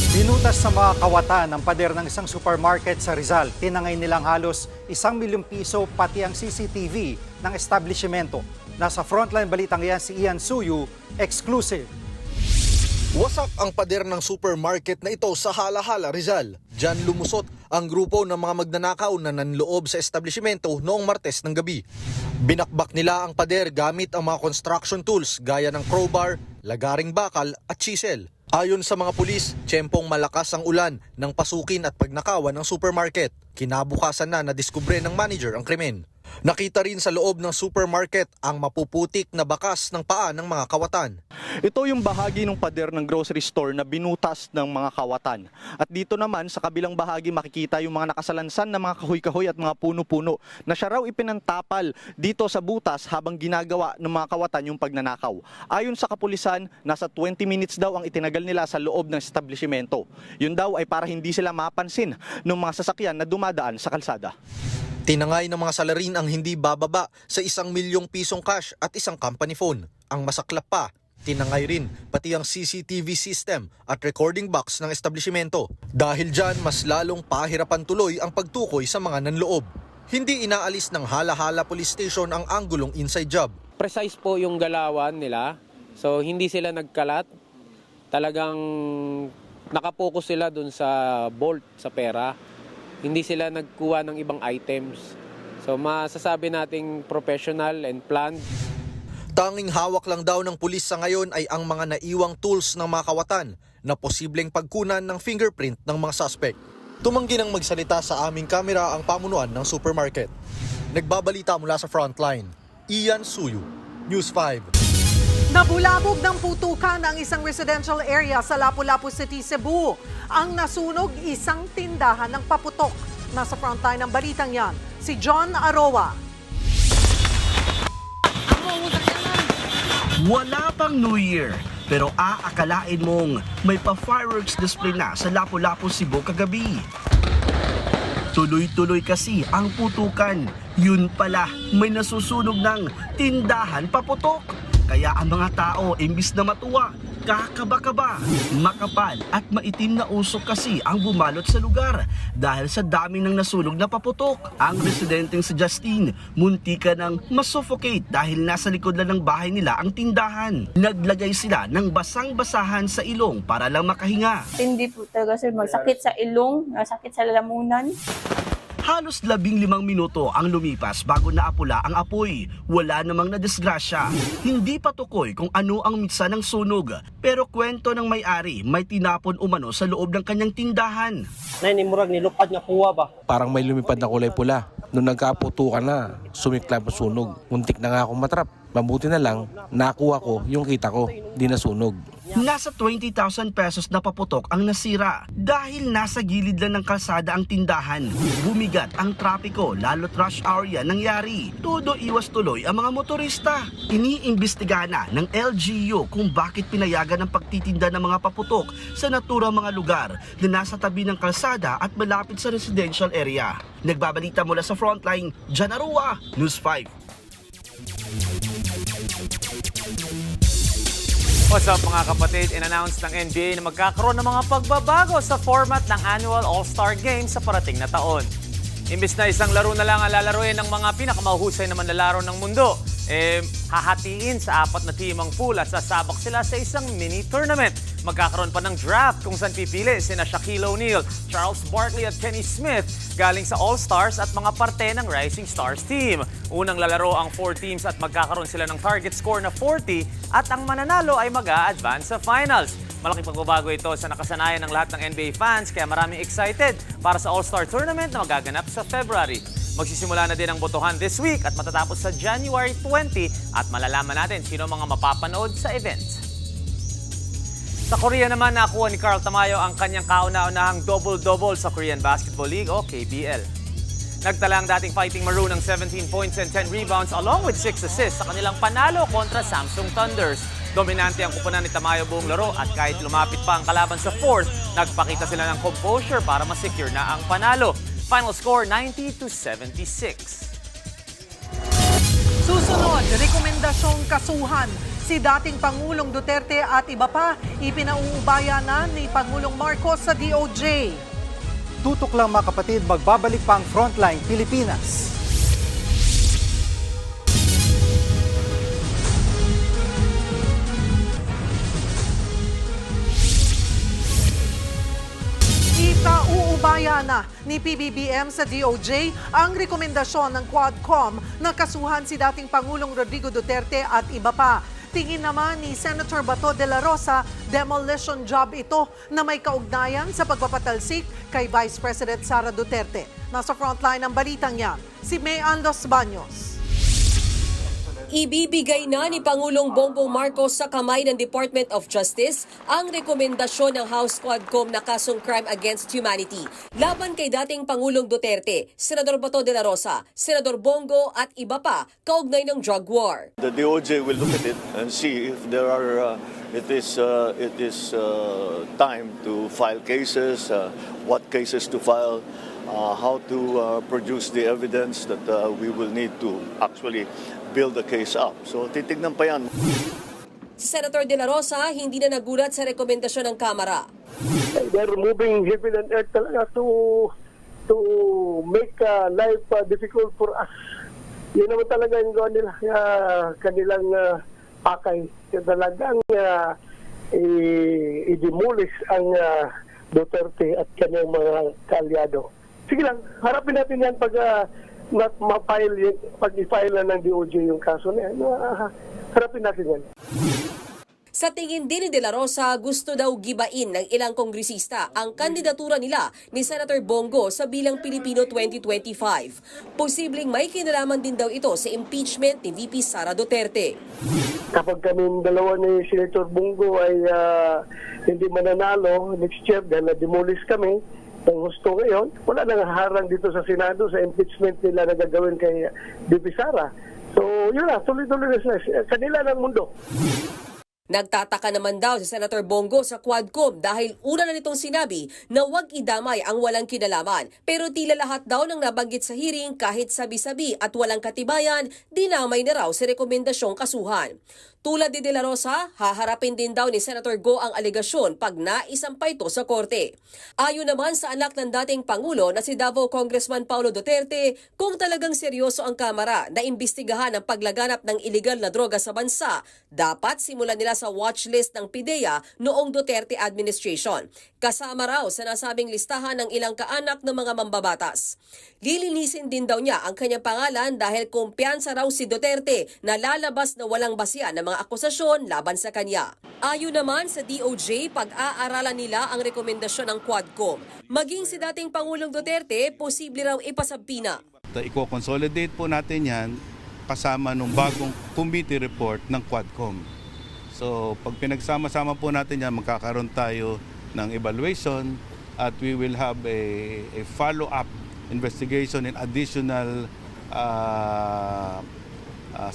[SPEAKER 6] Binutas sa mga kawatan ang pader ng isang supermarket sa Rizal. Tinangay nilang halos 1 milyong piso pati ang CCTV ng establishmento. Nasa Frontline balitang yan si Ian Suyu, exclusive.
[SPEAKER 11] Wasak ang pader ng supermarket na ito sa Hala-Hala, Rizal. Diyan lumusot ang grupo ng mga magnanakaw na nanloob sa establishmento noong Martes ng gabi. Binakbak nila ang pader gamit ang mga construction tools gaya ng crowbar, lagaring bakal at chisel. Ayon sa mga pulis, tiyempong malakas ang ulan ng pasukin at pagnakawan ng supermarket. Kinabukasan na nadiskubre ng manager ang krimen. Nakita rin sa loob ng supermarket ang mapuputik na bakas ng paa ng mga kawatan.
[SPEAKER 21] Ito yung bahagi ng pader ng grocery store na binutas ng mga kawatan. At dito naman sa kabilang bahagi makikita yung mga nakasalansan na mga kahoy-kahoy at mga puno-puno na siya raw ipinantapal dito sa butas habang ginagawa ng mga kawatan yung pagnanakaw. Ayon sa kapulisan, nasa 20 minutes daw ang itinagal nila sa loob ng establishmento. Yun daw ay para hindi sila mapansin ng mga sasakyan na dumadaan sa kalsada.
[SPEAKER 11] Tinangay ng mga salarin ang hindi bababa sa 1 milyong pisong cash at isang company phone. Ang masaklap pa, tinangay rin pati ang CCTV system at recording box ng establishmento. Dahil dyan, mas lalong pahirapan tuloy ang pagtukoy sa mga nanloob. Hindi inaalis ng Hala-Hala Police Station ang anggulong inside job.
[SPEAKER 22] Precise po yung galawan nila, so hindi sila nagkalat. Talagang nakapokus sila dun sa bolt, sa pera. Hindi sila nagkuha ng ibang items. So masasabi nating professional and planned.
[SPEAKER 11] Tanging hawak lang daw ng pulis sa ngayon ay ang mga naiwang tools ng mga kawatan na posibleng pagkunan ng fingerprint ng mga suspect. Tumanggi nang magsalita sa aming kamera ang pamunuan ng supermarket. Nagbabalita mula sa Frontline, Ian Suyu, News 5.
[SPEAKER 1] Nabulabog ng putukan ang isang residential area sa Lapu-Lapu City, Cebu. Ang nasunog, isang tindahan ng paputok. Nasa Frontline ng balitang yan, si John Aroa.
[SPEAKER 23] Wala pang New Year, pero aakalain mong may pa-fireworks display na sa Lapu-Lapu, Cebu kagabi. Tuloy-tuloy kasi ang putukan. Yun pala, may nasusunog ng tindahan paputok. Kaya ang mga tao, imbis na matuwa, kakaba-kaba, makapal at maitim na usok kasi ang bumalot sa lugar dahil sa dami ng nasunog na paputok. Ang residenteng si Justine, muntika ng masuffocate dahil nasa likod lang ng bahay nila ang tindahan. Naglagay sila ng basang-basahan sa ilong para lang makahinga.
[SPEAKER 2] Hindi po talaga sir, magsakit sa ilong, masakit sa lalamunan.
[SPEAKER 23] Halos 15 minuto ang lumipas bago naapula ang apoy. Wala namang nadisgrasya. Hindi patukoy kung ano ang mitsa ng sunog. Pero kwento ng may-ari, may tinapon umano sa loob ng kanyang tindahan.
[SPEAKER 9] Murag nilupad nga kuwa ba?
[SPEAKER 10] Parang may lumipad na kulay pula. Nung nagkaputukan na, sumiklab ang sunog. Muntik na nga akong matrap. Mabuti na lang, nakuha ko yung kita ko, di nasunog.
[SPEAKER 23] Nasa 20,000 pesos na paputok ang nasira dahil nasa gilid lang ng kalsada ang tindahan. Bumigat ang trapiko, lalo't rush hour yan nangyari. Todo iwas tuloy ang mga motorista. Iniimbestiga na ng LGU kung bakit pinayagan ang pagtitinda ng mga paputok sa naturang mga lugar na nasa tabi ng kalsada at malapit sa residential area. Nagbabalita mula sa Frontline, Jan Arua, News 5.
[SPEAKER 17] What's up mga kapatid? In-announce ng NBA na magkakaroon ng mga pagbabago sa format ng annual All-Star Game sa parating na taon. Imbis na isang laro na lang ang lalaroin ng mga pinakamahusay na manlalaro ng mundo, hahatiin sa 4 na team ang pool at sasabak sila sa isang mini-tournament. Magkakaroon pa ng draft kung saan pipili sina Shaquille O'Neal, Charles Barkley at Kenny Smith galing sa All-Stars at mga parte ng Rising Stars team. Unang lalaro ang 4 teams at magkakaroon sila ng target score na 40 at ang mananalo ay mag-a-advance sa finals. Malaking pagbabago ito sa nakasanayan ng lahat ng NBA fans kaya maraming excited para sa All-Star Tournament na magaganap sa February. Magsisimula na din ang botohan this week at matatapos sa January 20 at malalaman natin sino mga mapapanood sa event. Sa Korea naman, nakuha ni Carl Tamayo ang kanyang kauna-unahang double-double sa Korean Basketball League o KBL. Nagtala ang dating Fighting Maroon ng 17 points and 10 rebounds along with 6 assists sa kanilang panalo kontra Samsung Thunders. Dominante ang kupunan ni Tamayo buong laro at kahit lumapit pa ang kalaban sa fourth, nagpakita sila ng composure para masecure na ang panalo. Final score 90-76.
[SPEAKER 1] Susunod, rekomendasyong kasuhan. Si dating Pangulong Duterte at iba pa, ipinauubaya na ni Pangulong Marcos sa DOJ.
[SPEAKER 6] Tutok lang mga kapatid, magbabalik pa ang Frontline Pilipinas.
[SPEAKER 1] Ipauubaya na ni PBBM sa DOJ ang rekomendasyon ng Quadcom na kasuhan si dating Pangulong Rodrigo Duterte at iba pa. Tingin naman ni Senator Bato de la Rosa, demolition job ito na may kaugnayan sa pagpapatalsik kay Vice President Sara Duterte. Nasa frontline ng balitang yan, si Mayan Los Baños.
[SPEAKER 24] Ibibigay na ni Pangulong Bongbong Marcos sa kamay ng Department of Justice ang rekomendasyon ng House Quadcom na kasong crime against humanity laban kay dating Pangulong Duterte, Senador Bato de la Rosa, Senador Bongo at iba pa kaugnay ng drug war.
[SPEAKER 25] The DOJ will look at it and see if there are it is time to file cases, what cases to file, how to produce the evidence that we will need to actually build the case up. So titignan pa yan.
[SPEAKER 24] Si Senator De La Rosa hindi na nagulat sa rekomendasyon ng Kamara.
[SPEAKER 26] They're moving heaven and earth talaga to make life difficult for us. Yun naman talaga yung gawin nila, kanilang pakay. Talagang i-demolish ang Duterte at kanyang mga kaalyado. Sige lang, harapin natin yan pag pag-i-file na ng DOJ yung kaso na yan. Harapin natin yan.
[SPEAKER 24] Sa tingin din ni De La Rosa, gusto daw gibain ng ilang kongresista ang kandidatura nila ni Senator Bongo sa bilang Pilipino 2025. Posibleng may kinalaman din daw ito sa impeachment ni VP Sara Duterte.
[SPEAKER 26] Kapag kaming dalawa ni Senator Bongo ay hindi mananalo next year dahil na-demolish kami, ang gusto ngayon, wala nang harang dito sa Senado sa impeachment nila na gagawin kay VP Sara. So yun na, tuloy-tuloy na kanila ng mundo.
[SPEAKER 24] Nagtataka naman daw si Senator Bongo sa Quadcom dahil una na nitong sinabi na huwag idamay ang walang kinalaman. Pero tila lahat daw ng nabanggit sa hearing kahit sabi-sabi at walang katibayan, dinamay na raw sa rekomendasyong kasuhan. Tulad ni De La Rosa, haharapin din daw ni Senator Go ang alegasyon pag naisampay ito sa korte. Ayon naman sa anak ng dating Pangulo na si Davao Congressman Paulo Duterte, kung talagang seryoso ang Kamara na imbestigahan ang paglaganap ng iligal na droga sa bansa, dapat simulan nila sa watchlist ng PIDEA noong Duterte administration. Kasama raw sa nasabing listahan ng ilang kaanak ng mga mambabatas. Lilinisin din daw niya ang kanyang pangalan dahil kumpiyansa raw si Duterte na lalabas na walang basya ng mga akusasyon laban sa kanya. Ayon naman sa DOJ, pag-aaralan nila ang rekomendasyon ng Quadcom. Maging si dating Pangulong Duterte, posible raw ipasabpina.
[SPEAKER 12] Iko-consolidate po natin yan kasama nung bagong committee report ng Quadcom. So pag pinagsama-sama po natin yan, magkakaroon tayo ng evaluation at we will have a follow-up investigation and additional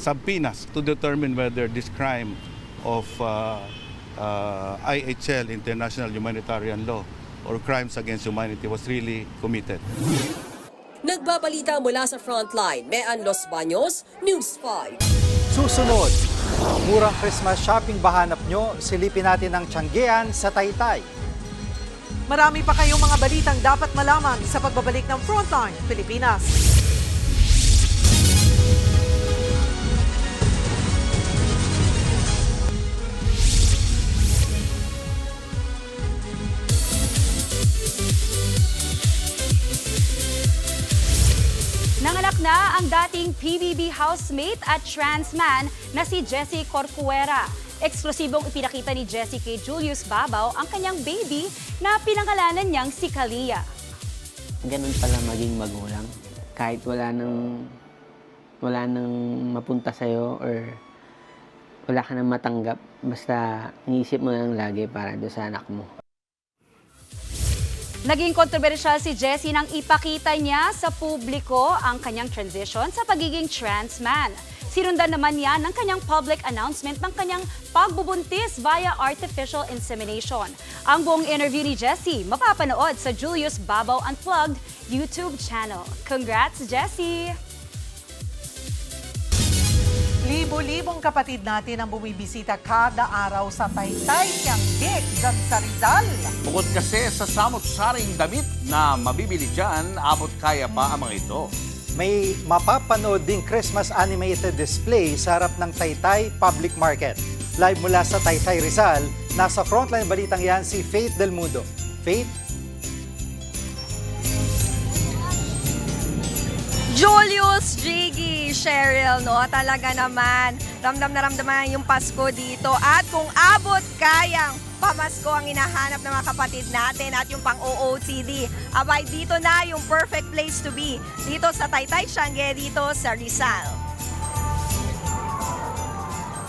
[SPEAKER 12] subpoenas to determine whether this crime of IHL, International Humanitarian Law, or crimes against humanity was really committed.
[SPEAKER 24] Nagbabalita mula sa Frontline, Mean Los Baños, News 5.
[SPEAKER 6] Susunod, murang Christmas shopping ba hanap nyo? Silipin natin ang Tianggean sa Taytay.
[SPEAKER 1] Marami pa kayong mga balitang dapat malaman sa pagbabalik ng Frontline Pilipinas.
[SPEAKER 7] Nanganak na ang dating PBB housemate at trans man na si Jessie Corcuera. Eksklusibong ipinakita ni Jessie kay Julius Babaw ang kanyang baby na pinangalanan niyang si Kalia.
[SPEAKER 13] Ganun pala maging magulang. Kahit wala nang mapunta sa'yo or wala ka nang matanggap, basta iniisip mo lang lagi para doon sa anak mo.
[SPEAKER 7] Naging kontrobersyal si Jessie nang ipakita niya sa publiko ang kanyang transition sa pagiging trans man. Sinundan naman niya ng kanyang public announcement ng kanyang pagbubuntis via artificial insemination. Ang buong interview ni Jessie mapapanood sa Julius Babaw Unplugged YouTube channel. Congrats, Jessie!
[SPEAKER 1] Libo-libong kapatid natin ang bumibisita kada araw sa Taytay, Tiangge, dyan sa Rizal.
[SPEAKER 5] Bukod kasi sa samot-saring damit na mabibili dyan, abot kaya pa ang mga ito.
[SPEAKER 6] May mapapanood ding Christmas animated display sa harap ng Taytay Public Market. Live mula sa Taytay, Rizal, nasa Frontline balitang yan si Faith Del Mundo. Faith?
[SPEAKER 14] Julius, Jiggy, Cheryl, no? Talaga naman, ramdam na ramdaman yung Pasko dito. At kung abot kayang pamasko ang hinahanap ng mga kapatid natin at yung pang-OOTD, abay dito na yung perfect place to be. Dito sa Taytay, Tiangge, dito sa Rizal.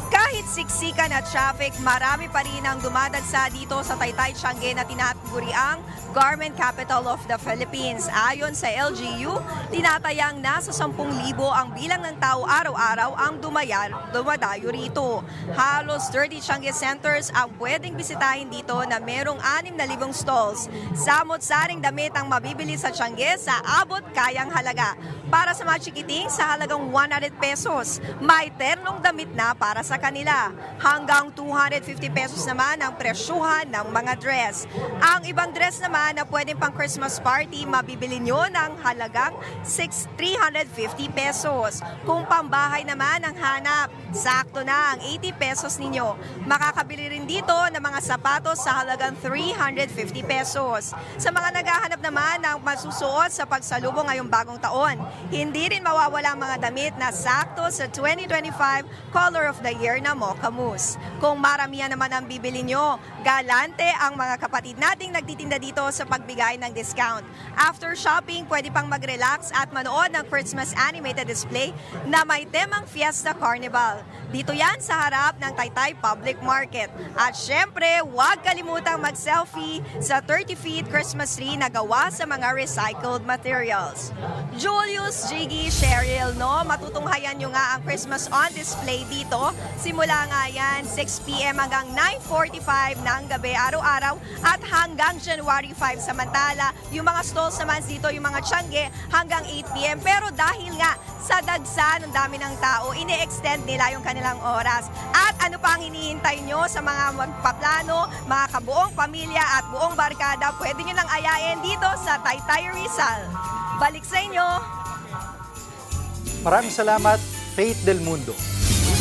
[SPEAKER 14] Kahit siksikan at traffic, marami pa rin ang dumadagsa dito sa Taytay, Tiangge na tinataguri ang Garment Capital of the Philippines. Ayon sa LGU, tinatayang nasa 10,000 ang bilang ng tao araw-araw ang dumadayo rito. Halos 30 Tiangge centers ang pwedeng bisitahin dito na merong 6,000 stalls. Samot-saring damit ang mabibili sa Tiangge sa abot kayang halaga. Para sa mga chikiting, sa halagang 100 pesos, may ternong damit na para sa kanila. Hanggang 250 pesos naman ang presyuhan ng mga dress. Ang ibang dress naman na pwedeng pang Christmas party, mabibili nyo ng halagang 350 pesos. Kung pambahay naman ang hanap, sakto na ang 80 pesos ninyo. Makakabili rin dito ng mga sapatos sa halagang 350 pesos. Sa mga naghahanap naman ng masusuot sa pagsalubong ngayong bagong taon, hindi rin mawawala ang mga damit na sakto sa 2025 Color of the Year na Mocha Mousse. Kung maramihan naman ang bibili nyo, galante ang mga kapatid nating nagtitinda dito sa pagbigay ng discount. After shopping, pwede pang mag-relax at manood ng Christmas animated display na may temang Fiesta Carnival. Dito yan sa harap ng Taytay Public Market. At syempre, huwag kalimutang mag-selfie sa 30 feet Christmas tree na gawa sa mga recycled materials. Julius, Jiggy, Cheryl, no? Matutunghayan nyo nga ang Christmas on display dito simula nga yan, 6 p.m. hanggang 9:45 ng gabi araw-araw at hanggang January 5. Samantala, yung mga stalls naman dito, yung mga Tiangge, hanggang 8 p.m. Pero dahil nga sa dagsa ng dami ng tao, ini-extend nila yung kanilang oras. At ano pa ang hinihintay nyo sa mga magpaplano, mga kabuong pamilya at buong barkada, pwede nyo nang ayain dito sa Taytay Rizal. Balik sa inyo.
[SPEAKER 6] Maraming salamat, Faith Del Mundo.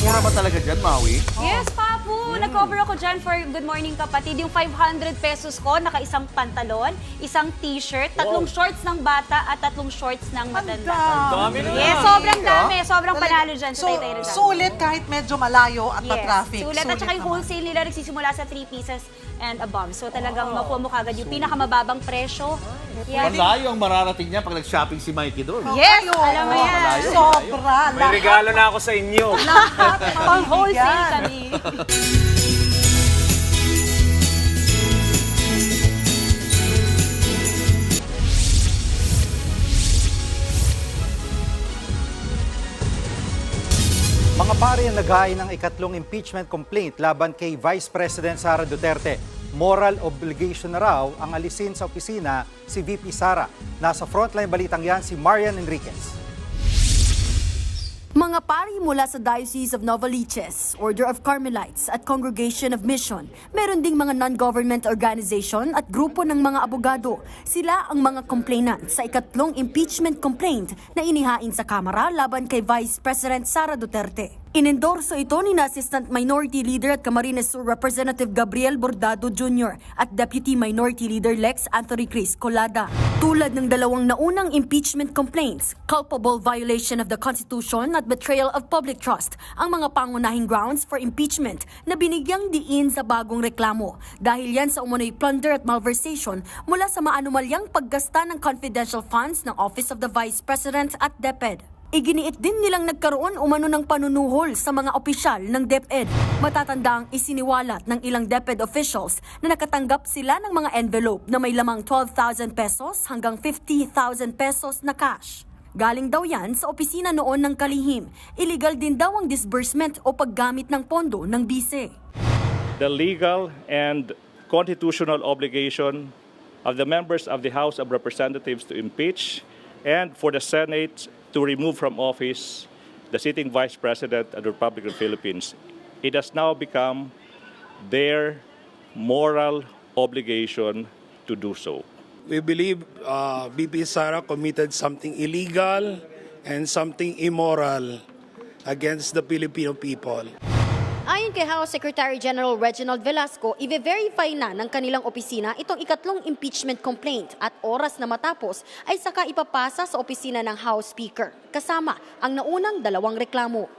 [SPEAKER 5] Mura ba talaga dyan, Maui?
[SPEAKER 7] Yes, Papu. Nag-cover ako dyan for Good Morning Kapatid. Yung 500 pesos ko, naka-isang pantalon, isang t-shirt, 3 shorts ng bata at 3 shorts ng matanda.
[SPEAKER 17] Dami na.
[SPEAKER 7] Yes, sobrang dami. Sobrang panalo dyan sa Taytay Rizal.
[SPEAKER 1] Sulit kahit medyo malayo at na-traffic.
[SPEAKER 7] Sulit. At saka yung wholesale nila nagsisimula sa 3 pieces and above. So talagang makuha mo kagad yung pinakamababang presyo. Yan.
[SPEAKER 5] Malayo ang mararating niya pag nag-shopping si Mikey doon.
[SPEAKER 7] Yes, alam mo yan.
[SPEAKER 5] Malayo.
[SPEAKER 1] Sobra.
[SPEAKER 17] May regalo na ako sa inyo.
[SPEAKER 7] Pang wholesale kami.
[SPEAKER 6] Mga pari ang naghain ng ikatlong impeachment complaint laban kay Vice President Sara Duterte. Moral obligation na raw ang alisin sa opisina si VP Sara. Nasa frontline balitang yan si Marian Enriquez.
[SPEAKER 4] Mga pari mula sa Diocese of Novaliches, Order of Carmelites at Congregation of Mission. Meron ding mga non-government organization at grupo ng mga abogado. Sila ang mga complainant sa ikatlong impeachment complaint na inihain sa Kamara laban kay Vice President Sara Duterte. Inendorso ito ni Assistant Minority Leader at Camarines Sur Representative Gabriel Bordado Jr. at Deputy Minority Leader Lex Anthony Cris Colada. Tulad ng dalawang naunang impeachment complaints, culpable violation of the Constitution at betrayal of public trust ang mga pangunahing grounds for impeachment na binigyang diin sa bagong reklamo dahil yan sa umunoy plunder at malversation mula sa maanumalyang paggasta ng confidential funds ng Office of the Vice President at DepEd. Iginiit din nilang nagkaroon umano ng panunuhol sa mga opisyal ng DepEd. Matatanda ang isiniwalat ng ilang DepEd officials na nakatanggap sila ng mga envelope na may lamang 12,000 pesos hanggang 50,000 pesos na cash. Galing daw yan sa opisina noon ng kalihim. Illegal din daw ang disbursement o paggamit ng pondo ng bise.
[SPEAKER 15] The legal and constitutional obligation of the members of the House of Representatives to impeach and for the Senate to remove from office the sitting Vice President of the Republic of the Philippines. It has now become their moral obligation to do so.
[SPEAKER 16] We believe VP Sara committed something illegal and something immoral against the Filipino people.
[SPEAKER 18] Ayon kay House Secretary General Reginald Velasco, i-verify na ng kanilang opisina itong ikatlong impeachment complaint at oras na matapos ay saka ipapasa sa opisina ng House Speaker, kasama ang naunang dalawang reklamo.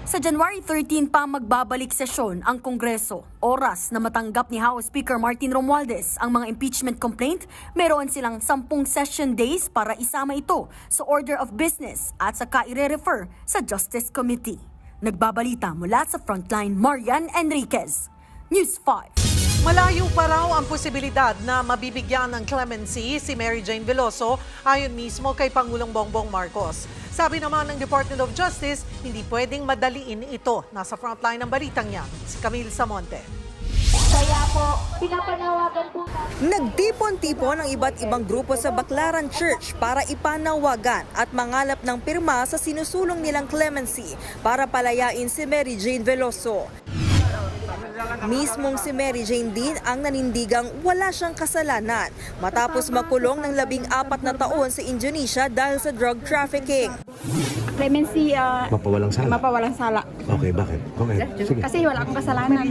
[SPEAKER 4] Sa January 13 pa magbabalik sesyon ang Kongreso. Oras na matanggap ni House Speaker Martin Romualdez ang mga impeachment complaint, meron silang 10 session days para isama ito sa order of business at saka ire-refer sa Justice Committee. Nagbabalita mula sa Frontline, Marian Enriquez, News 5.
[SPEAKER 1] Malayo pa raw ang posibilidad na mabibigyan ng clemency si Mary Jane Veloso ayon mismo kay Pangulong Bongbong Marcos. Sabi naman ng Department of Justice, hindi pwedeng madaliin ito. Nasa frontline ng balitang niya, si Camille Samonte.
[SPEAKER 19] Kaya po, pinapanawagan po.
[SPEAKER 20] Nagtipon-tipon ang iba't ibang grupo sa Baclaran Church para ipanawagan at mangalap ng pirma sa sinusulong nilang clemency para palayain si Mary Jane Veloso. Mismong si Mary Jane din ang nanindigang wala siyang kasalanan matapos makulong ng 14 na taon sa Indonesia dahil sa drug trafficking.
[SPEAKER 2] Clemency,
[SPEAKER 27] mapawalang sala.
[SPEAKER 2] Mapawalang sala.
[SPEAKER 27] Okay, bakit? Okay, sige.
[SPEAKER 2] Kasi wala akong kasalanan.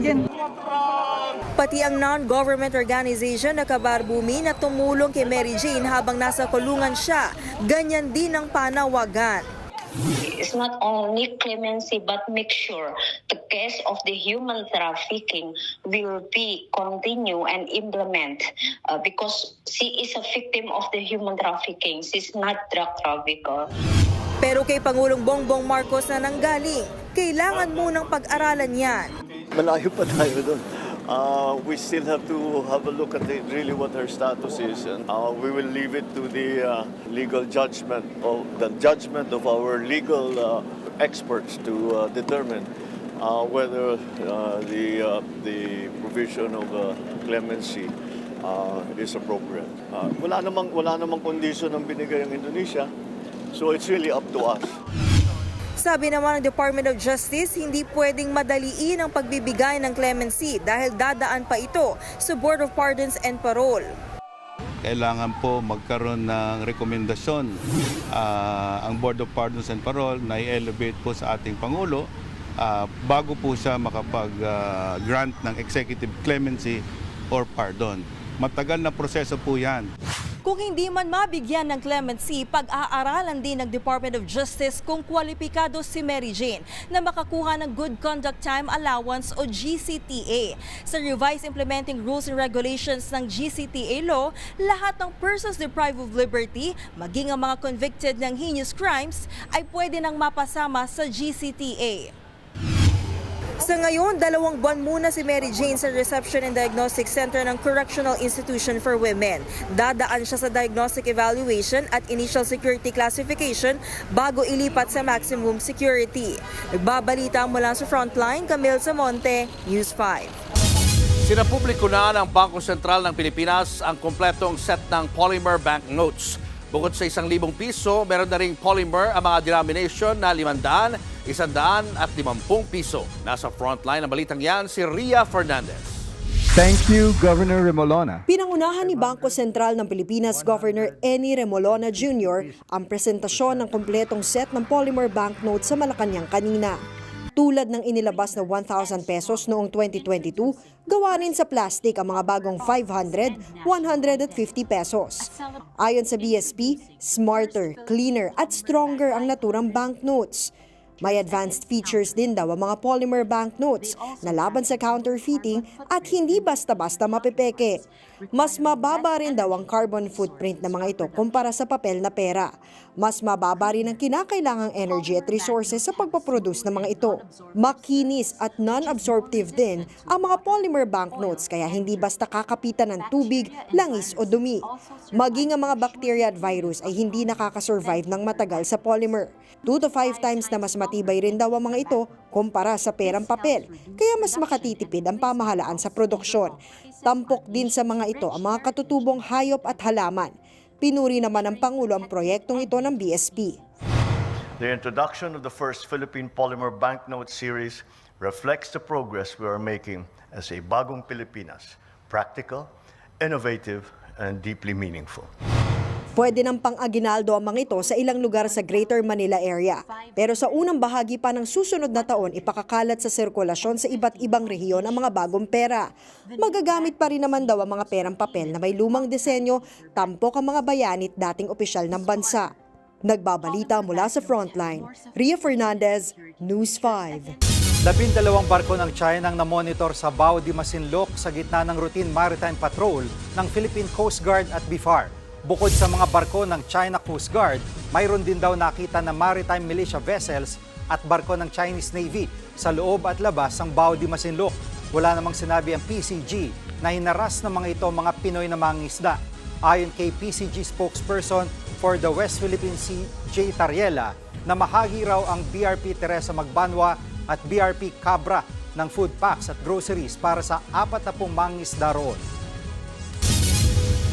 [SPEAKER 20] Pati ang non-government organization na Kabarbumi na tumulong kay Mary Jane habang nasa kulungan siya, ganyan din ang panawagan.
[SPEAKER 28] It's not only clemency but make sure the case of the human trafficking will be continue and implement because she is a victim of the human trafficking. She's not drug trafficker.
[SPEAKER 20] Pero kay Pangulong Bongbong Marcos na nanggaling, kailangan munang pag-aralan yan.
[SPEAKER 25] Malayo pa tayo doon. We still have to have a look at really what her status is, and we will leave it to the legal judgment of our legal experts to determine whether the provision of clemency is appropriate. Wala namang condition ang binigay ng Indonesia, so it's really up to us.
[SPEAKER 20] Sabi naman ng Department of Justice, hindi pwedeng madaliin ang pagbibigay ng clemency dahil dadaan pa ito sa Board of Pardons and Parole.
[SPEAKER 12] Kailangan po magkaroon ng rekomendasyon ang Board of Pardons and Parole na i-elevate po sa ating Pangulo bago po siya makapag-grant ng executive clemency or pardon. Matagal na proseso po yan.
[SPEAKER 20] Kung hindi man mabigyan ng clemency, pag-aaralan din ng Department of Justice kung kwalipikado si Mary Jane na makakuha ng Good Conduct Time Allowance o GCTA. Sa Revised Implementing Rules and Regulations ng GCTA Law, lahat ng persons deprived of liberty, maging ang mga convicted ng heinous crimes, ay pwede nang mapasama sa GCTA. Sa ngayon, 2 buwan muna si Mary Jane sa Reception and Diagnostic Center ng Correctional Institution for Women. Dadaan siya sa diagnostic evaluation at initial security classification bago ilipat sa maximum security. Nagbabalita mula sa Frontline, Camille Samonte, News 5.
[SPEAKER 5] Sinapubliko na ng Bangko Sentral ng Pilipinas ang kompletong set ng polymer banknotes. Bukod sa 1,000 piso, meron na ring polymer ang mga denomination na 500, 100 at 50 piso. Nasa frontline ng balitang yan si Ria Fernandez.
[SPEAKER 3] Thank you, Governor Remolona.
[SPEAKER 8] Pinangunahan ni Bangko Sentral ng Pilipinas Governor Eni Remolona Jr. ang presentasyon ng kompletong set ng polymer banknotes sa Malacanang kanina. Tulad ng inilabas na 1,000 pesos noong 2022, gawa rin sa plastic ang mga bagong 500, 150 pesos. Ayon sa BSP, smarter, cleaner at stronger ang naturang banknotes. May advanced features din daw ang mga polymer banknotes na laban sa counterfeiting at hindi basta-basta mapepeke. Mas mababa rin daw ang carbon footprint ng mga ito kumpara sa papel na pera. Mas mababa rin ang kinakailangang energy at resources sa pagpaproduce ng mga ito. Makinis at non-absorptive din ang mga polymer banknotes kaya hindi basta kakapitan ng tubig, langis o dumi. Maging ang mga bacteria at virus ay hindi nakakasurvive ng matagal sa polymer. 2 to 5 times na mas matibay rin daw ang mga ito kumpara sa perang papel, kaya mas makatitipid ang pamahalaan sa produksyon. Tampok din sa mga ito ang mga katutubong hayop at halaman. Pinuri naman ng Pangulo ang proyektong ito ng BSP.
[SPEAKER 25] The introduction of the first Philippine Polymer Banknote series reflects the progress we are making as a bagong Pilipinas, practical, innovative, and deeply meaningful.
[SPEAKER 8] Pwede ng pang-aginaldo ang mga ito sa ilang lugar sa Greater Manila area. Pero sa unang bahagi pa ng susunod na taon, ipakakalat sa sirkulasyon sa iba't ibang rehiyon ang mga bagong pera. Magagamit pa rin naman daw ang mga perang papel na may lumang disenyo, tampok ang mga bayanit dating opisyal ng bansa. Nagbabalita mula sa Frontline, Ria Fernandez, News 5.
[SPEAKER 6] 12 barko ng China ang namonitor sa Bao de Masinloc sa gitna ng routine maritime patrol ng Philippine Coast Guard at BIFAR. Bukod sa mga barko ng China Coast Guard, mayroon din daw nakita na maritime militia vessels at barko ng Chinese Navy sa loob at labas ng Bao de Masinloc. Wala namang sinabi ang PCG na hinaras ng mga ito mga Pinoy na mangingisda. Ayon kay PCG spokesperson for the West Philippine Sea, J. Tariela, na mahagi raw ang BRP Teresa Magbanwa at BRP Cabra ng food packs at groceries para sa 40 mangingisda roon.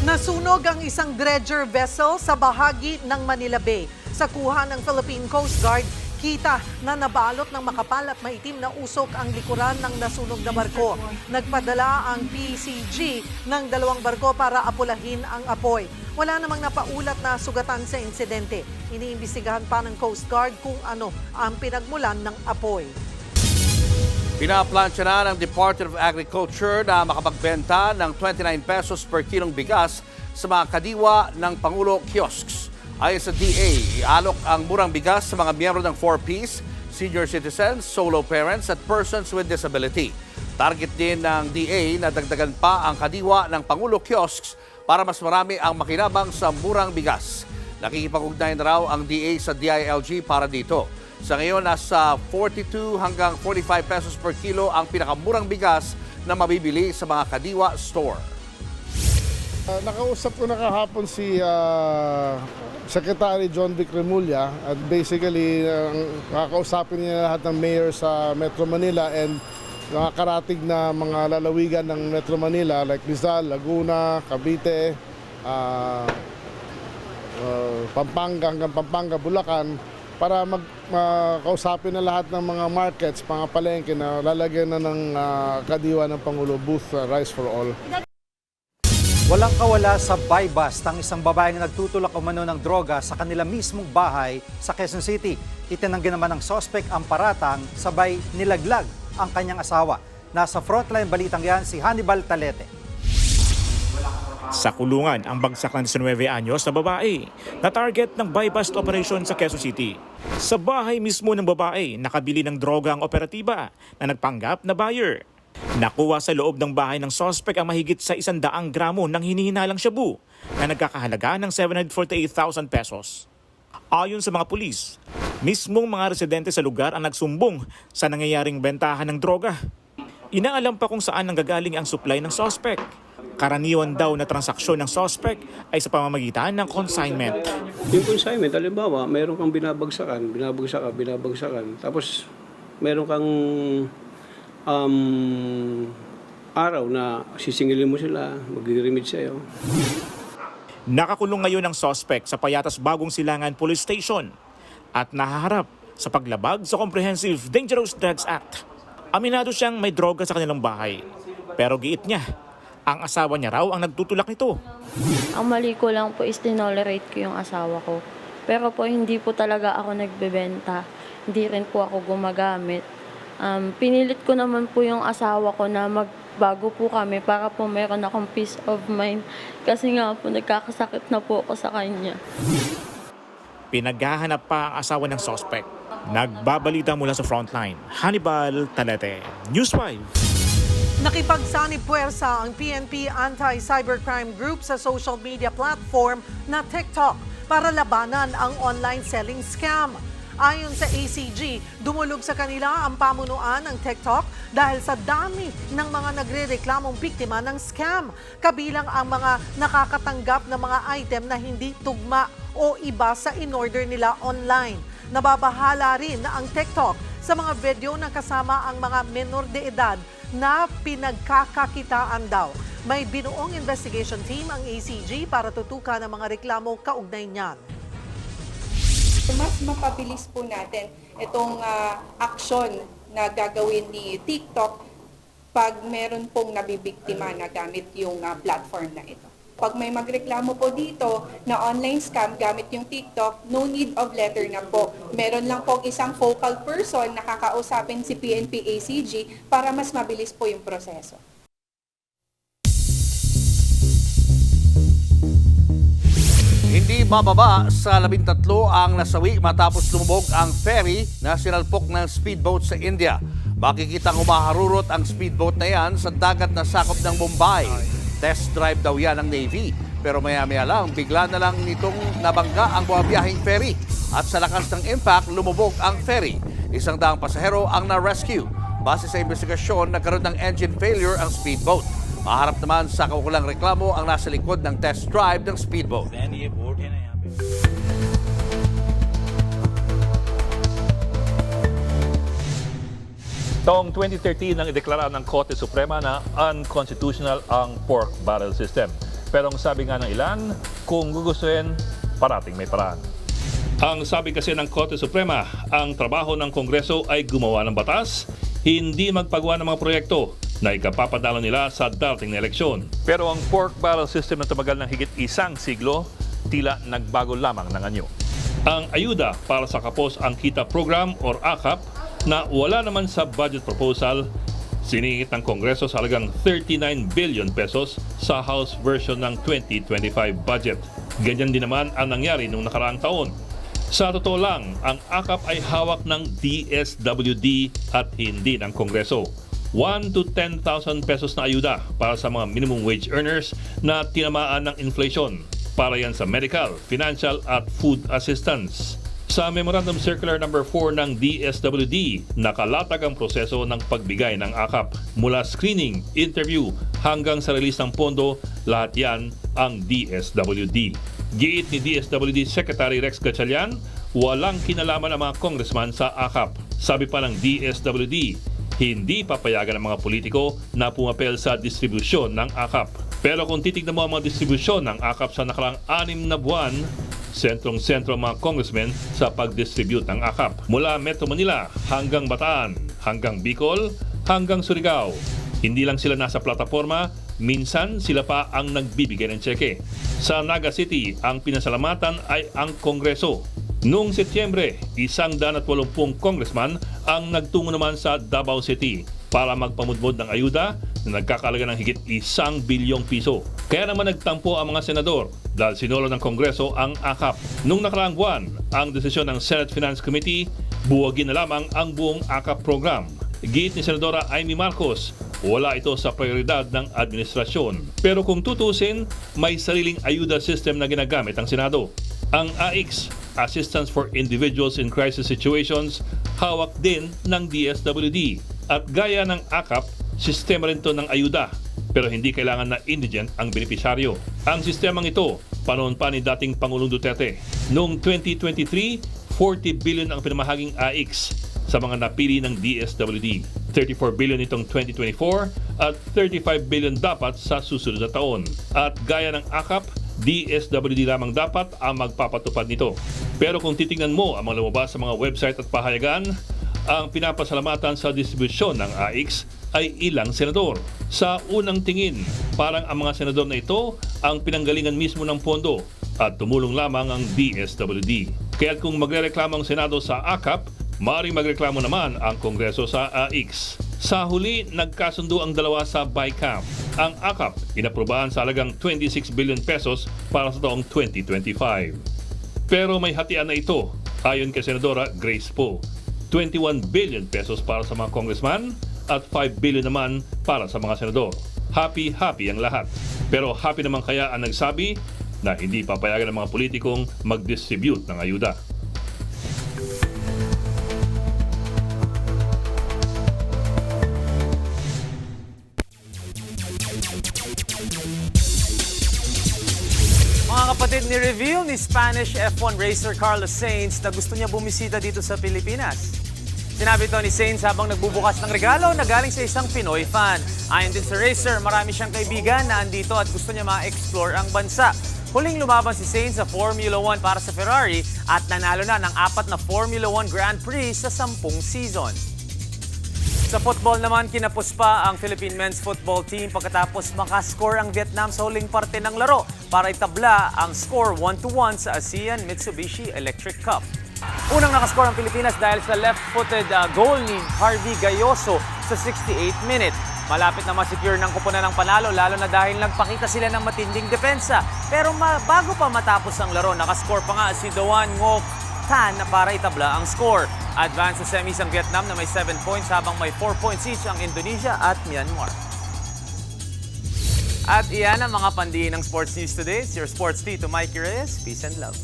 [SPEAKER 1] Nasunog ang isang dredger vessel sa bahagi ng Manila Bay. Sa kuha ng Philippine Coast Guard, kita na nabalot ng makapal at maitim na usok ang likuran ng nasunog na barko. Nagpadala ang PCG ng 2 barko para apulahin ang apoy. Wala namang napaulat na sugatan sa insidente. Iniimbestigahan pa ng Coast Guard kung ano ang pinagmulan ng apoy.
[SPEAKER 5] Pinaplansya na ng Department of Agriculture na makapagbenta ng 29 pesos per kilong bigas sa mga kadiwa ng Pangulo kiosks. Ayon sa DA, ialok ang murang bigas sa mga miyembro ng 4Ps, senior citizens, solo parents at persons with disability. Target din ng DA na dagdagan pa ang kadiwa ng Pangulo kiosks para mas marami ang makinabang sa murang bigas. Nakikipag-ugnayan na raw ang DA sa DILG para dito. Sa ngayon, nasa 42 hanggang 45 pesos per kilo ang pinakamurang bigas na mabibili sa mga kadiwa store.
[SPEAKER 9] Nakausap ko na kahapon si Secretary John Vic Remulla, at basically kakausapin niya lahat ng mayor sa Metro Manila and mga karatig na mga lalawigan ng Metro Manila like Rizal, Laguna, Cavite, Pampanga hanggang Pampanga, Bulacan, para makausapin na lahat ng mga markets, mga palengke na lalagyan na ng kadiwa ng Pangulo booth, Rice for All.
[SPEAKER 6] Walang kawala sa buy-bust ang isang babaeng nagtutulak umano ng droga sa kanila mismong bahay sa Quezon City. Itinanggi naman ng suspect ang paratang, sabay nilaglag ang kanyang asawa. Nasa frontline balitang yan si Hannibal Talete.
[SPEAKER 10] Sa kulungan ang bagsak ng 19 anyos na babae na target ng buy-bust operation sa Quezon City. Sa bahay mismo ng babae, nakabili ng droga ang operatiba na nagpanggap na buyer. Nakuha sa loob ng bahay ng suspect ang mahigit sa 100 gramo ng hinihinalang shabu na nagkakahalaga ng 748,000 pesos. Ayon sa mga pulis, mismong mga residente sa lugar ang nagsumbong sa nangyayaring bentahan ng droga. Inaalam pa kung saan nanggagaling ang supply ng suspect. Karaniwan daw na transaksyon ng suspect ay sa pamamagitan ng consignment.
[SPEAKER 11] Yung consignment, halimbawa, mayroon kang binabagsakan, tapos mayroon kang araw na sisingilin mo sila, mag-remit sa'yo.
[SPEAKER 10] Nakakulong ngayon ang suspect sa Payatas Bagong Silangan Police Station at nahaharap sa paglabag sa Comprehensive Dangerous Drugs Act. Aminado siyang may droga sa kanilang bahay, pero giit niya, ang asawa niya raw ang nagtutulak nito.
[SPEAKER 21] Ang mali ko lang po is tinolerate ko yung asawa ko. Pero po hindi po talaga ako nagbebenta. Hindi rin po ako gumagamit. Pinilit ko naman po yung asawa ko na magbago po kami para po meron akong peace of mind. Kasi nga po nagkakasakit na po ako sa kanya.
[SPEAKER 10] Pinaghahanap pa ang asawa ng suspect. Nagbabalita mula sa frontline. Hannibal Talete, News 5.
[SPEAKER 1] Nakipagsanib puwersa ang PNP Anti-Cybercrime Group sa social media platform na TikTok para labanan ang online selling scam. Ayon sa ACG, dumulog sa kanila ang pamunuan ng TikTok dahil sa dami ng mga nagrereklamong biktima ng scam. Kabilang ang mga nakakatanggap ng mga item na hindi tugma o iba sa in-order nila online. Nababahala rin na ang TikTok sa mga video na kasama ang mga menor de edad na pinagkakakitaan daw. May binuong investigation team ang ACG para tutukan ang mga reklamo kaugnay niyan.
[SPEAKER 22] Mas mapabilis po natin itong aksyon na gagawin ni TikTok pag meron pong nabibiktima na gamit yung platform na ito. Pag may magreklamo po dito na online scam gamit yung TikTok, no need of letter na po. Meron lang pong isang focal person na kakausapin si PNP ACG para mas mabilis po yung proseso.
[SPEAKER 5] Hindi bababa sa 13 ang nasawi matapos lumubog ang ferry na sinalpok ng speedboat sa India. Makikitang humaharurot ang speedboat na yan sa dagat na sakop ng Mumbai. Test drive daw yan ng Navy. Pero maya-maya lang, bigla na lang nitong nabangga ang bumabiyahing ferry. At sa lakas ng impact, lumubog ang ferry. 100 pasahero ang na-rescue. Base sa investigasyon, nagkaroon ng engine failure ang speedboat. Maharap naman sa kaukulang reklamo ang nasa likod ng test drive ng speedboat.
[SPEAKER 23] Taong 2013 nang ideklara ng Korte Suprema na unconstitutional ang pork barrel system. Pero ang sabi nga ng ilan, kung gugustuhin, parating may paraan. Ang sabi kasi ng Korte Suprema, ang trabaho ng Kongreso ay gumawa ng batas, hindi magpagawa ng mga proyekto na ikapapadalo nila sa darating na eleksyon. Pero ang pork barrel system na tumagal ng higit 1 siglo, tila nagbago lamang ng anyo. Ang ayuda para sa Kapos ang Kita Program or AKAP na wala naman sa budget proposal, siningit ng Kongreso sa halagang 39 billion pesos sa House version ng 2025 budget. Ganyan din naman ang nangyari noong nakaraang taon. Sa totoo lang, ang AKAP ay hawak ng DSWD at hindi ng Kongreso. 1 to 10,000 pesos na ayuda para sa mga minimum wage earners na tinamaan ng inflation. Para yan sa medical, financial at food assistance. Sa Memorandum Circular No. 4 ng DSWD, nakalatag ang proseso ng pagbigay ng AKAP. Mula screening, interview, hanggang sa release ng pondo, lahat yan ang DSWD. Giit ni DSWD Secretary Rex Gatchalian, walang kinalaman ang mga congressman sa AKAP. Sabi pa ng DSWD, hindi papayagan ng mga politiko na pumapel sa distribusyon ng AKAP. Pero kung titignan mo ang mga distribusyon ng AKAP sa nakaraang 6 na buwan, sentrong-sentro ang mga congressmen sa pag-distribute ng AKAP. Mula Metro Manila hanggang Bataan, hanggang Bicol, hanggang Surigao. Hindi lang sila nasa plataforma, minsan sila pa ang nagbibigay ng tseke. Sa Naga City, ang pinasalamatan ay ang Kongreso. Noong Setyembre, 180 congressman ang nagtungo naman sa Davao City para magpamudmod ng ayuda na nagkakalaga ng higit 1 bilyong piso. Kaya naman nagtampo ang mga senador dahil sinolo ng Kongreso ang AKAP. Noong nakaraang buwan, ang desisyon ng Senate Finance Committee, buwagin na lamang ang buong AKAP program. Giit ni Senadora Amy Marcos, wala ito sa prioridad ng administrasyon. Pero kung tutusin, may sariling ayuda system na ginagamit ang Senado. Ang AICS, Assistance for Individuals in Crisis Situations, hawak din ng DSWD. At gaya ng AKAP, sistema rin ito ng ayuda, pero hindi kailangan na indigent ang benepisyaryo. Ang sistemang ito, panahon pa ni dating Pangulong Duterte. Noong 2023, 40 billion ang pinamahaging AICS sa mga napili ng DSWD. 34 billion itong 2024 at 35 billion dapat sa susunod na taon. At gaya ng AKAP, DSWD lamang dapat ang magpapatupad nito. Pero kung titingnan mo ang mga lumabas sa mga website at pahayagan, ang pinapasalamatan sa distribusyon ng AICS ay ilang senador. Sa unang tingin, parang ang mga senador na ito ang pinanggalingan mismo ng pondo at tumulong lamang ang DSWD. Kaya kung magrereklamo ang Senado sa AKAP, maaaring magreklamo naman ang Kongreso sa AICS. Sa huli, nagkasundo ang dalawa sa BICAM. Ang AKAP, inaprubahan sa halagang 26 billion pesos para sa taong 2025. Pero may hatian na ito, ayon kay Senadora Grace Poe. 21 billion pesos para sa mga congressman at 5 billion naman para sa mga senador. Happy ang lahat. Pero happy naman kaya ang nagsabi na hindi papayagan ng mga politikong mag-distribute ng ayuda.
[SPEAKER 7] Mga kapatid, ni-reveal ni Spanish F1 racer Carlos Sainz na gusto niya bumisita dito sa Pilipinas. Sinabi ito ni Sainz habang nagbubukas ng regalo na galing sa isang Pinoy fan. Ayon din sa racer, marami siyang kaibigan na andito at gusto niya ma-explore ang bansa. Huling lumaban si Sainz sa Formula 1 para sa Ferrari at nanalo na ng 4 na Formula 1 Grand Prix sa 10 season. Sa football naman, kinapos pa ang Philippine men's football team pagkatapos makascore ang Vietnam sa huling parte ng laro para itabla ang score 1-1 sa ASEAN Mitsubishi Electric Cup. Unang nakascore ang Pilipinas dahil sa left-footed goal ni Harvey Gayoso sa 68th minute. Malapit na masecure ng kupunan ng panalo lalo na dahil nagpakita sila ng matinding depensa. Pero bago pa matapos ang laro, nakascore pa nga si Doan Ngoc Tan para itabla ang score. Advance sa semis ang Vietnam na may 7 points habang may 4 points each ang Indonesia at Myanmar. At iyan ang mga pandiin ng Sports News today. It's your Sports Tito Mikey Reyes. Peace and love.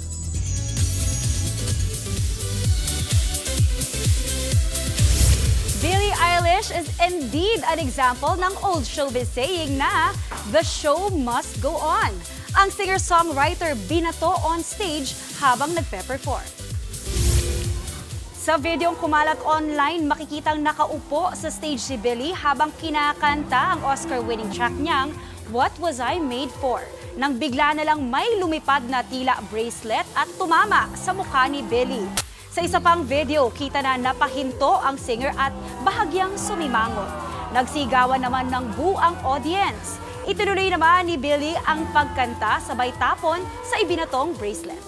[SPEAKER 13] Billie Eilish is indeed an example ng old showbiz saying na the show must go on. Ang singer-songwriter binato on stage habang nagpe-perform. Sa videong kumalat online, makikitang nakaupo sa stage si Billie habang kinakanta ang Oscar-winning track niyang What Was I Made For? Nang bigla na lang may lumipad na tila bracelet at tumama sa mukha ni Billie. Sa isa pang video, kita na napahinto ang singer at bahagyang sumimangot. Nagsigawan naman ng buang audience. Itinuloy naman ni Billie ang pagkanta sabay tapon sa ibinatong bracelet.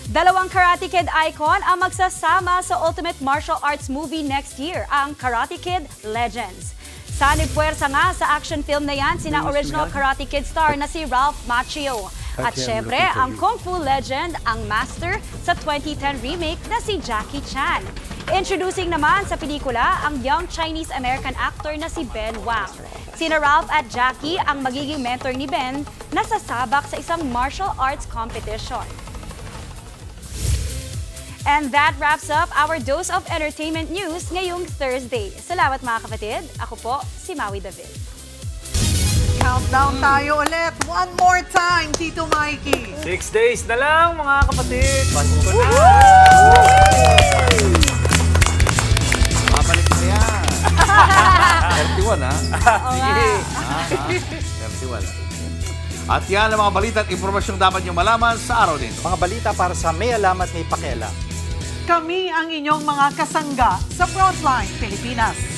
[SPEAKER 13] Dalawang Karate Kid icon ang magsasama sa Ultimate Martial Arts movie next year, ang Karate Kid Legends. Sanib puwersa nga sa action film na yan sina original Karate Kid star na si Ralph Macchio. At syempre, ang Kung Fu legend, ang master sa 2010 remake na si Jackie Chan. Introducing naman sa pelikula ang young Chinese-American actor na si Ben Wang. Sina Ralph at Jackie ang magiging mentor ni Ben na sasabak sa isang martial arts competition. And that wraps up our dose of entertainment news ngayong Thursday. Salamat mga kapatid. Ako po si Maui David.
[SPEAKER 1] Countdown tayo ulit. One more time, Tito Mikey.
[SPEAKER 7] 6 days na lang, mga kapatid. Pasko na.
[SPEAKER 5] Babalik na yan. 31, ha?
[SPEAKER 7] Sige.
[SPEAKER 5] 31. At yan ang mga balita at impormasyong dapat nyo malaman sa araw nito.
[SPEAKER 6] Mga balita para sa may alam at may pakialam.
[SPEAKER 1] Kami ang inyong mga kasangga sa Frontline Pilipinas.